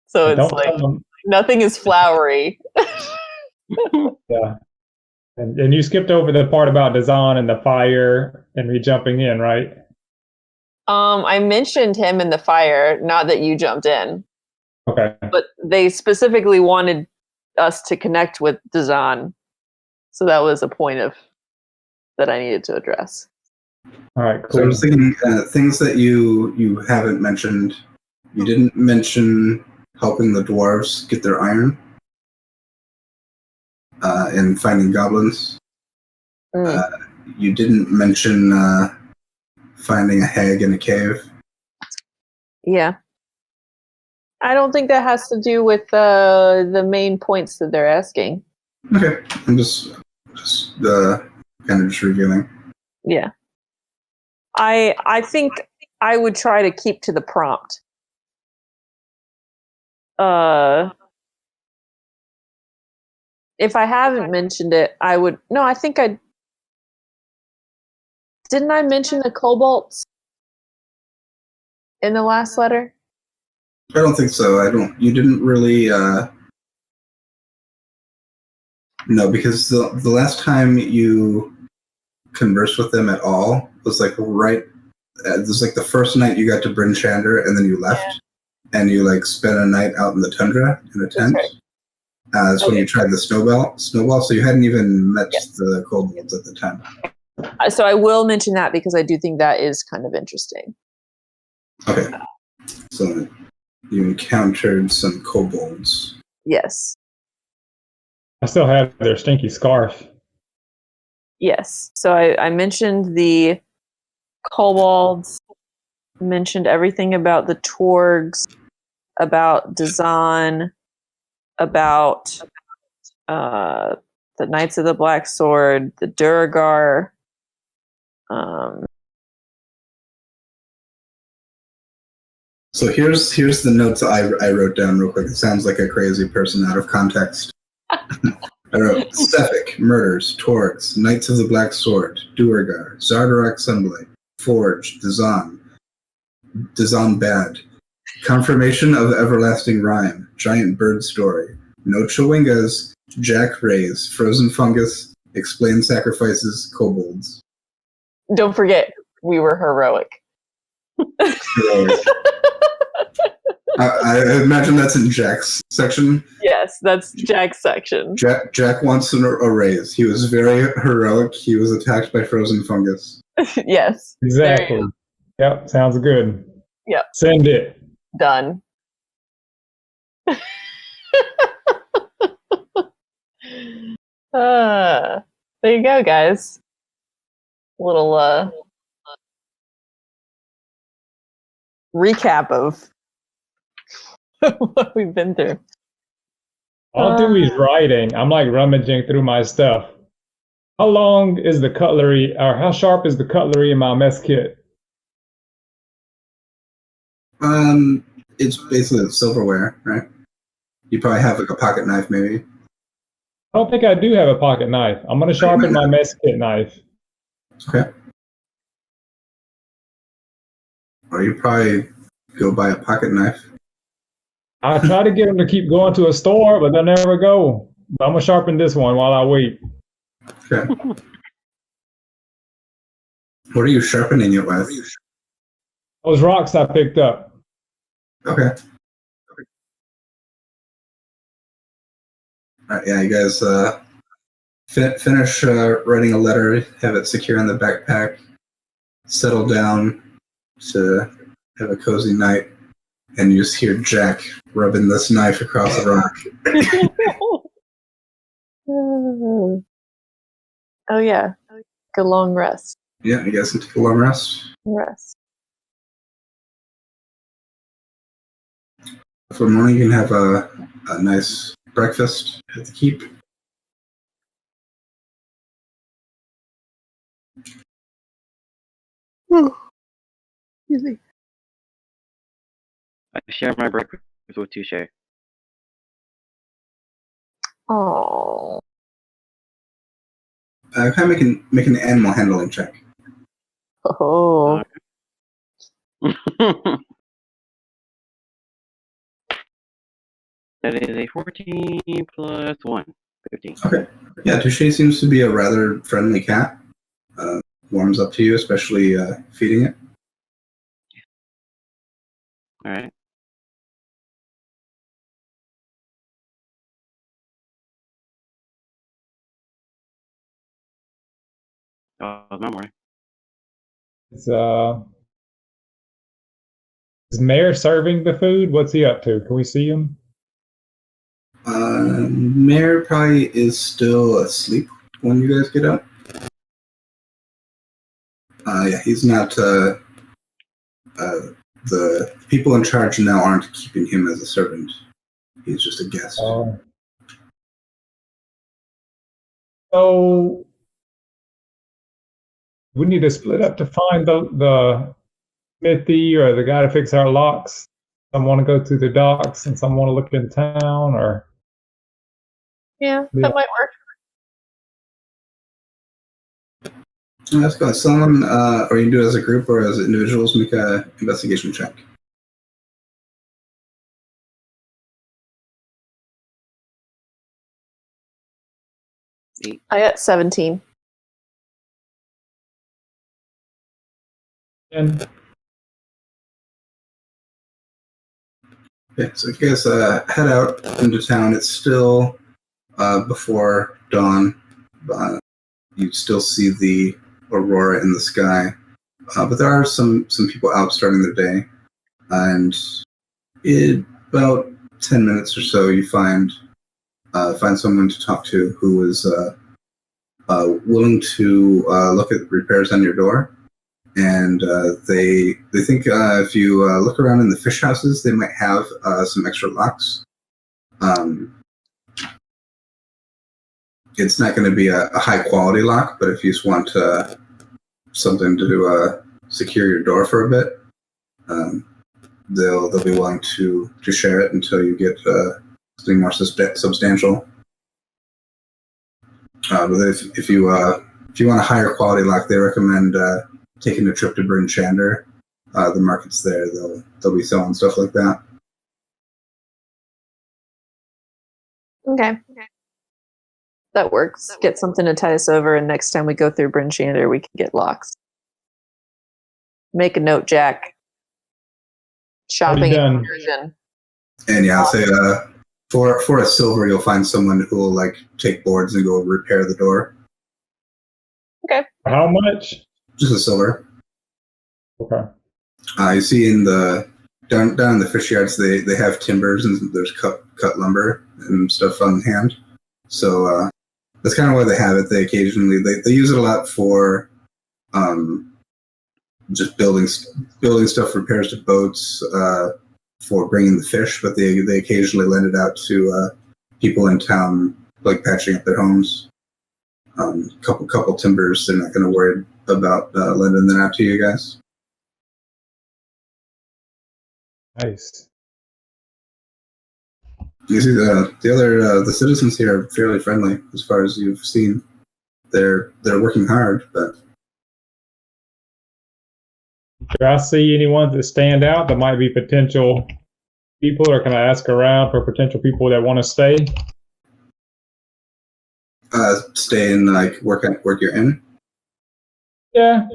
So it's Don't like tell them. nothing is flowery. Yeah. And you skipped over the part about Dazan and the fire and me jumping in, right? I mentioned him in the fire, not that you jumped in. Okay. But they specifically wanted us to connect with Dazan. So that was a point of that I needed to address. All right, cool. So I was thinking things that you haven't mentioned. You didn't mention helping the dwarves get their iron and finding goblins. You didn't mention finding a hag in a cave. Yeah. I don't think that has to do with the main points that they're asking. Okay, I'm just kind of just revealing. Yeah. I think I would try to keep to the prompt. If I haven't mentioned it, I would. No, I think I didn't. I mention the kobolds in the last letter. I don't think so. You didn't really. No, because the last time you conversed with them at all was like right. It was like the first night you got to Bryn Shander, and then you left, and you like spent a night out in the tundra in a tent. That's right. That's when you tried the snowball. So you hadn't even met the kobolds at the time. So I will mention that because I do think that is kind of interesting. Okay. So you encountered some kobolds. Yes. I still have their stinky scarf. Yes. So I mentioned the kobolds, mentioned everything about the Torgs, about Dazan, about the Knights of the Black Sword, the Duragar. So here's the notes I wrote down real quick. It sounds like a crazy person out of context. I wrote Sefik, Murders, Torgs, Knights of the Black Sword, Duergar, Zardarak Sunblade, Forge, Dazan Bad, Confirmation of Everlasting Rime, Giant Bird Story, No Chewingas, Jack Rays, Frozen Fungus, Explain Sacrifices, Kobolds. Don't forget, we were heroic. I imagine that's in Jack's section. Yes, that's Jack's section. Jack wants a raise. He was very heroic. He was attacked by frozen fungus. Yes. Exactly. Yep, sounds good. Yep. Send it. Done. There you go, guys. Little recap of what we've been through. I'll do his writing. I'm like rummaging through my stuff. How long is the cutlery, or how sharp is the cutlery in my mess kit? It's basically silverware, right? You probably have like a pocket knife, maybe. I don't think I do have a pocket knife. I'm going to sharpen my mess kit knife. Okay. Or you probably go buy a pocket knife. I try to get them to keep going to a store, but they'll never go. But I'm going to sharpen this one while I wait. Okay. What are you sharpening it with? Those rocks I picked up. Okay. All right, yeah, you guys finish writing a letter, have it secure in the backpack, settle down to have a cozy night, and you just hear Jack rubbing this knife across the rock. Oh yeah, a long rest. Yeah, you guys can take a long rest. Rest. For the morning, you can have a nice breakfast at the keep. Excuse me. I share my breakfast with Touché. Oh. Kind of make an animal handling check. Oh. That is a 14 plus 1. 15. Okay. Yeah, Touché seems to be a rather friendly cat. Warms up to you, especially feeding it. All right. Oh, my morning. Is Mayor serving the food? What's he up to? Can we see him? Mayor probably is still asleep when you guys get up. Yeah, he's not. The people in charge now aren't keeping him as a servant. He's just a guest. So we need to split up to find the smithy or the guy to fix our locks. Some want to go to the docks and some want to look in town, or Yeah, that might work. Let's go. Someone, or you can do it as a group or as individuals, make a investigation check. I got 17. and Okay, so if you guys head out into town, it's still before dawn. You still see the aurora in the sky, but there are some people out starting their day. And in about 10 minutes or so, you find someone to talk to who is willing to look at repairs on your door. And they think if you look around in the fish houses, they might have some extra locks. It's not going to be a high quality lock, but if you just want something to secure your door for a bit, they'll be willing to share it until you get something more substantial. But if you want a higher quality lock, they recommend taking a trip to Bryn Shander. The market's there; they'll be selling stuff like that. Okay. That works. Get something to tie us over, and next time we go through Bryn Shander, we can get locks. Make a note, Jack. Shopping incursion. And yeah, I'll say for a silver, you'll find someone who will like take boards and go repair the door. Okay. How much? Just a silver. Okay. You see in the down in the fish yards, they have timbers and there's cut lumber and stuff on hand. So that's kind of why they have it. They occasionally they use it a lot for just building stuff, repairs to boats, for bringing the fish. But they occasionally lend it out to people in town, like patching up their homes. Couple timbers. They're not going to worry about lending that out to you guys. Nice. You see the citizens here are fairly friendly as far as you've seen. They're working hard, but Do I see anyone that stand out that might be potential people, or can I ask around for potential people that want to stay? stay in like work you're in. Yeah,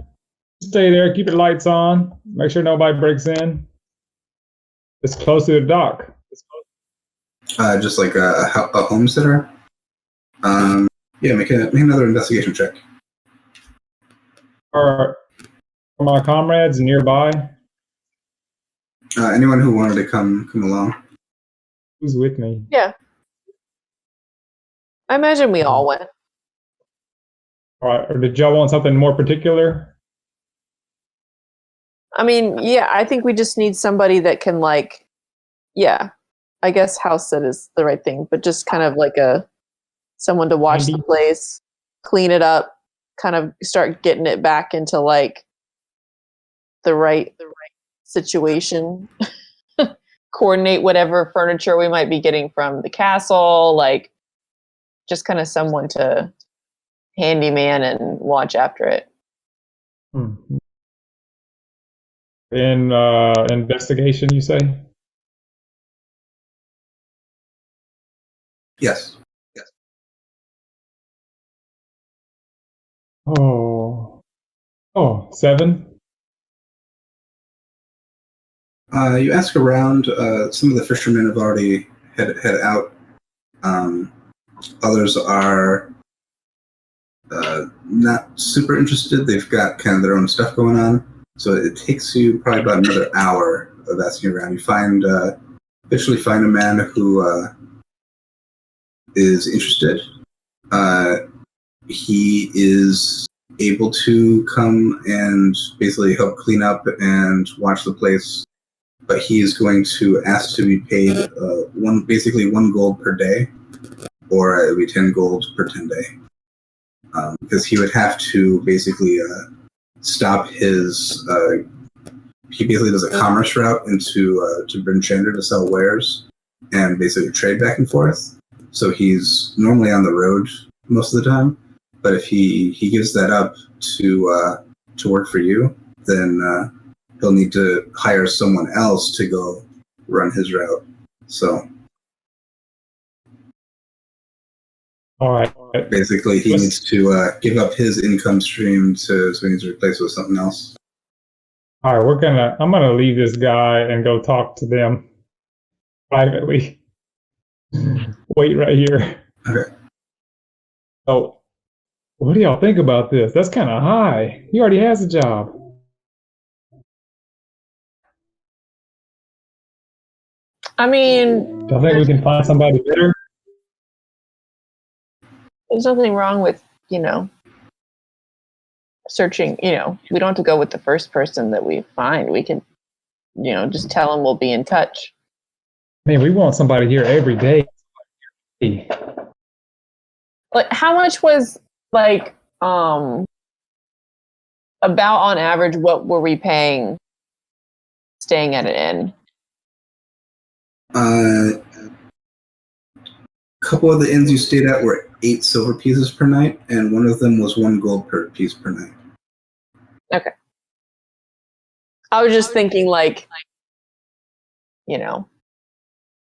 stay there, keep the lights on, make sure nobody breaks in. It's close to the dock. Just like a home sitter. Yeah, make another investigation check. Are my comrades nearby? Anyone who wanted to come along. Who's with me? Yeah. I imagine we all went. All right. Or did y'all want something more particular? I mean, yeah, I think we just need somebody that can I guess house sit is the right thing, but just kind of like someone to watch the place, clean it up, kind of start getting it back into like the right situation. Coordinate whatever furniture we might be getting from the castle, like just kind of someone to handyman and watch after it. In investigation, you say? Yes. Oh, 7. You ask around. Some of the fishermen have already head out. Others are not super interested. They've got kind of their own stuff going on. So it takes you probably about another hour of asking around. You eventually find a man who is interested. He is able to come and basically help clean up and watch the place, but he is going to ask to be paid one gold per day, or it would be 10 gold per 10 day, because he would have to basically stop his. He basically does a commerce route to Bryn Shander to sell wares and basically trade back and forth. So he's normally on the road most of the time, but if he gives that up to work for you, then he'll need to hire someone else to go run his route. So, all right. Basically, he needs to give up his income stream, so he needs to replace it with something else. All right, I'm gonna leave this guy and go talk to them privately. Wait right here. Okay. So, what do y'all think about this? That's kind of high. He already has a job. I mean, Y'all think we can find somebody better? there's nothing wrong with, searching, we don't have to go with the first person that we find. We can, just tell them we'll be in touch. Man, we want somebody here every day. Like, how much was about on average, what were we paying staying at an inn? A couple of the inns you stayed at were 8 silver pieces per night, and one of them was 1 gold per piece per night. Okay. I was just thinking,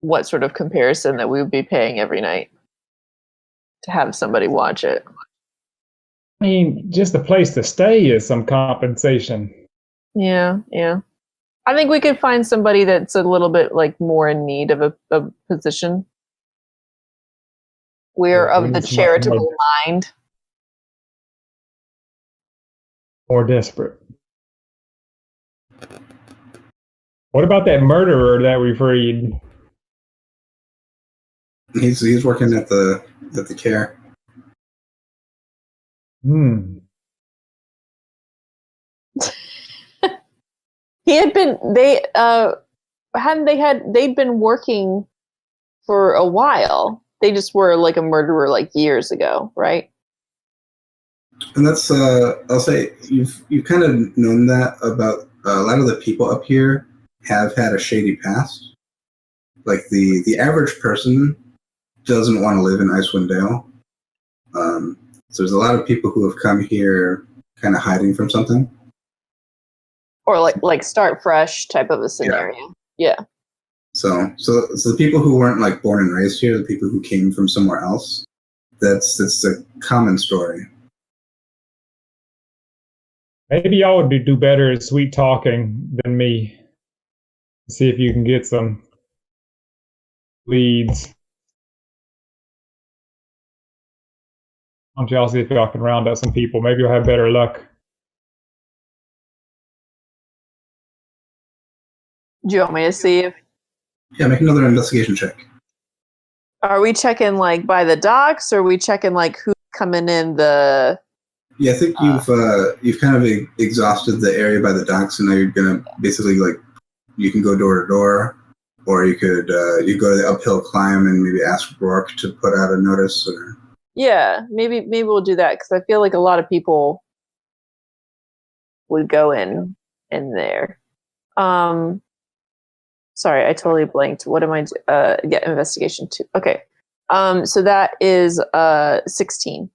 what sort of comparison that we would be paying every night to have somebody watch it. I mean, just a place to stay is some compensation. Yeah. I think we could find somebody that's a little bit more in need of a position. We're of the charitable mind. More desperate. What about that murderer that we freed? He's working at the Caer. He had been. They'd been working for a while. They just were a murderer years ago, right? And that's I'll say you've kind of known that about a lot of the people up here have had a shady past. Like the average person doesn't want to live in Icewind Dale. So there's a lot of people who have come here kind of hiding from something. Or like start fresh type of a scenario. Yeah. So the people who weren't born and raised here, the people who came from somewhere else, that's a common story. Maybe y'all would do better at sweet talking than me. See if you can get some leads. Why don't y'all see if y'all can round up some people? Maybe you'll have better luck. Do you want me to see if Yeah, make another investigation check. are we checking like by the docks, or are we checking like who's coming in the? Yeah, I think you've kind of exhausted the area by the docks, and now you're gonna basically like you can go door to door, or you could you go to the uphill climb and maybe ask Rourke to put out a notice. Or Yeah, maybe we'll do that because I feel like a lot of people would go in there. Sorry, I totally blanked. What am I? Yeah, investigation 2. Okay. So that is 16.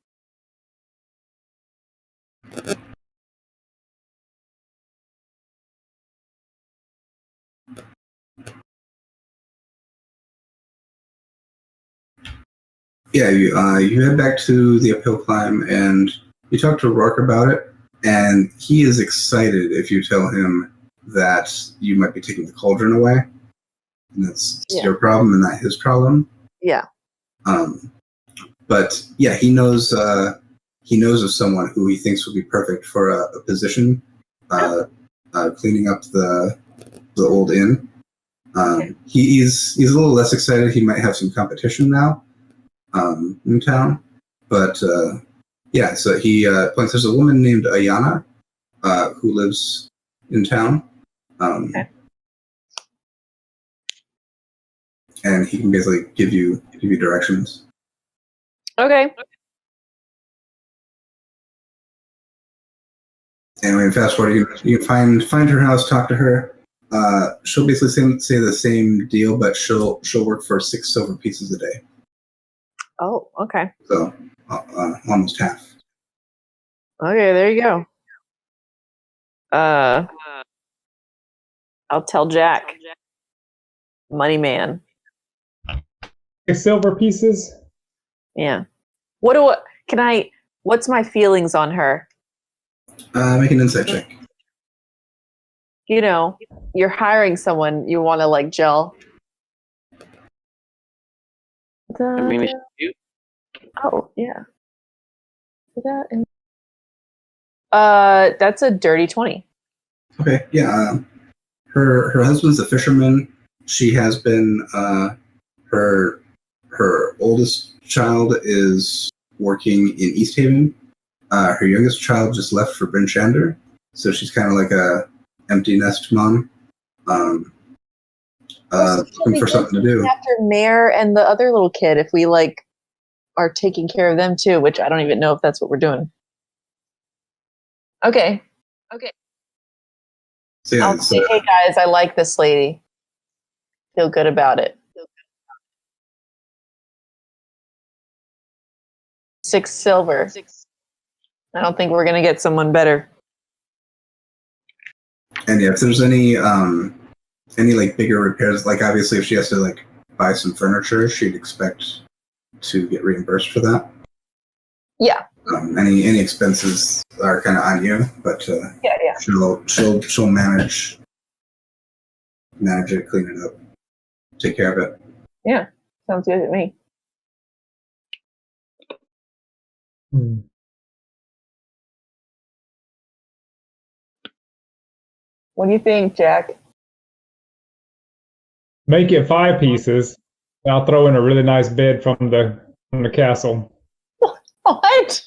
yeah, you head back to the uphill climb and you talk to Rourke about it, and he is excited if you tell him that you might be taking the cauldron away, and that's your problem and not his problem. Yeah. But yeah, he knows of someone who he thinks would be perfect for a position, cleaning up the old inn. He's a little less excited. He might have some competition now in town, but yeah. So he points. There's a woman named Ayana who lives in town, and he can basically give you directions. Okay. Anyway, fast forward, you can find her house, talk to her. She'll basically say the same deal, but she'll work for 6 silver pieces a day. Oh, okay. So almost half. Okay, there you go. I'll tell Jack. Money man. 6 silver pieces? Yeah. What's my feelings on her? Make an insight check. You know, you're hiring someone, you want to like gel. I mean, it's cute. Oh, yeah. That's a dirty 20. Okay, yeah. Her husband's a fisherman. She has been her oldest child is working in East Haven. Her youngest child just left for Bryn Shander, so she's kind of like a empty nest mom. Looking for something to do. After Mare and the other little kid, if we like are taking care of them too, which I don't even know if that's what we're doing. Okay. So, yeah, I'll say, hey guys, I like this lady. Feel good about it. 6 silver. I don't think we're gonna get someone better. And yeah, if there's any like bigger repairs, like obviously if she has to like buy some furniture, she'd expect to get reimbursed for that. Yeah. Any expenses are kind of on you, but yeah. She'll manage it, clean it up, take care of it. Yeah, sounds good to me. What do you think, Jack? Make it 5 pieces. I'll throw in a really nice bed from the castle. What?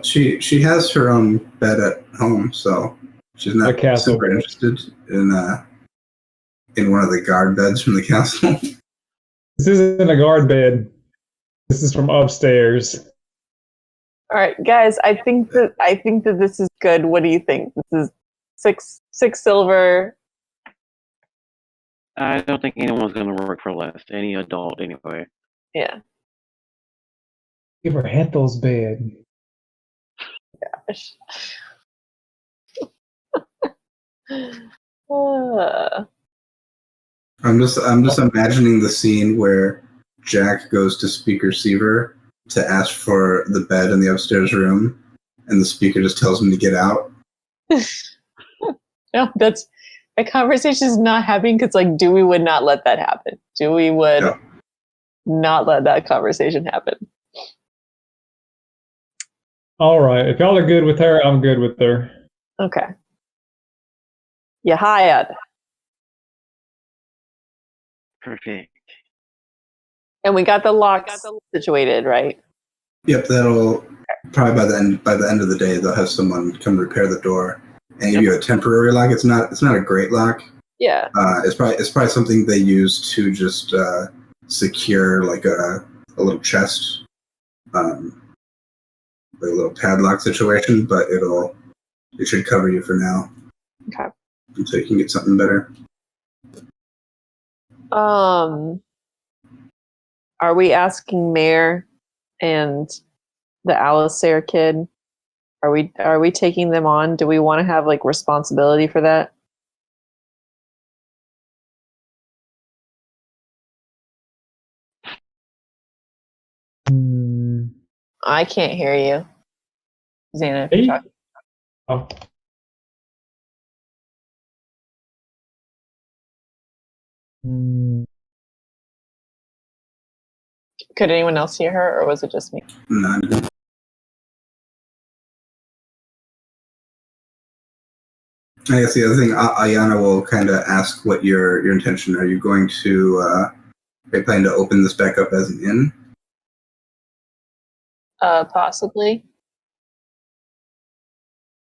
She has her own bed at home, so she's not super interested in one of the guard beds from the castle. This isn't a guard bed. This is from upstairs. All right, guys. I think that this is good. What do you think? This is 6 silver. I don't think anyone's going to work for less. Any adult, anyway. Yeah. Give her Hethel's bed. Gosh. I'm just imagining the scene where Jack goes to Speaker Seaver to ask for the bed in the upstairs room, and the speaker just tells him to get out. No, that conversation is not happening because like Dewey would not let that happen. Dewey would not let that conversation happen. All right. If y'all are good with her, I'm good with her. Okay. You hired. Perfect. And we got the locks situated, right? Yep, that'll probably by the end of the day they'll have someone come repair the door and give you a temporary lock. It's not a great lock. Yeah. It's probably something they use to just secure like a little chest, like a little padlock situation. But it should cover you for now. Okay. Until you can get something better. Are we asking Mayor and the Alistair kid? Are we taking them on? Do we want to have like responsibility for that? I can't hear you, Xana. If you're talking. Oh. Could anyone else hear her, or was it just me? None. I guess the other thing, Ayana will kind of ask what your intention. Are you going to? Are you planning to open this back up as an inn? Possibly.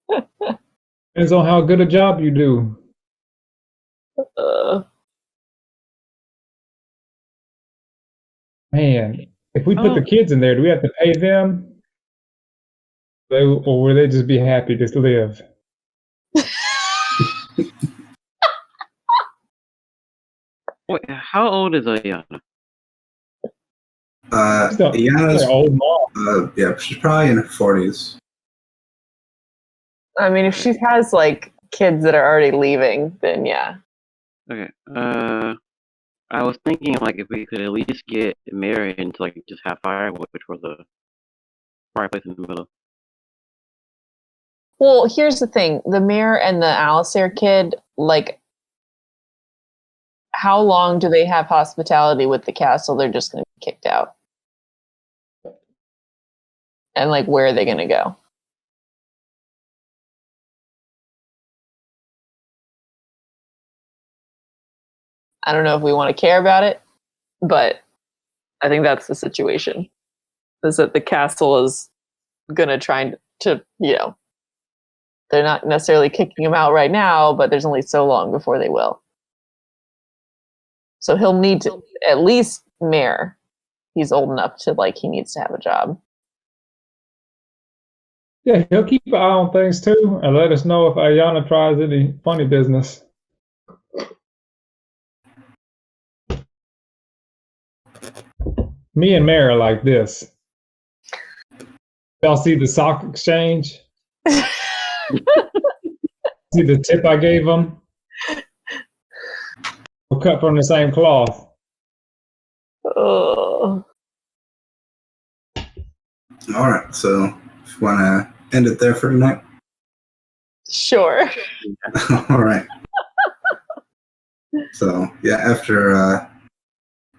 Depends on how good a job you do. Man, if we put the kids in there, do we have to pay them? Or will they just be happy just to live? Wait, how old is Ayana? Ayana's old mom. yeah, she's probably in her 40s. I mean, if she has like kids that are already leaving, then yeah. Okay. I was thinking like if we could at least get Mary into like just have firewood for the fireplace in the middle. Well, here's the thing: the mayor and the Alistair kid, like, how long do they have hospitality with the castle? They're just going to be kicked out, and like, where are they going to go? I don't know if we want to care about it, but I think that's the situation. Is that the castle is going to try to, they're not necessarily kicking him out right now, but there's only so long before they will. So he'll need to, at least mayor, he's old enough to, like, he needs to have a job. Yeah, he'll keep an eye on things too, and let us know if Ayana tries any funny business. Me and Mary are like this. Y'all see the sock exchange? See the tip I gave them? We're cut from the same cloth. Oh. All right, so if you want to end it there for tonight. Sure. All right. So yeah, after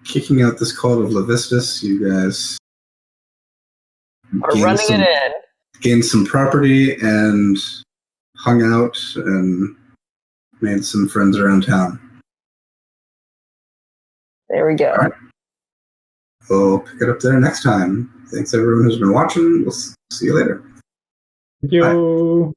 kicking out this cult of Levistus, you guys gained some property and hung out and made some friends around town. There we go. All right. We'll pick it up there next time. Thanks everyone who's been watching. We'll see you later. Thank you. Bye.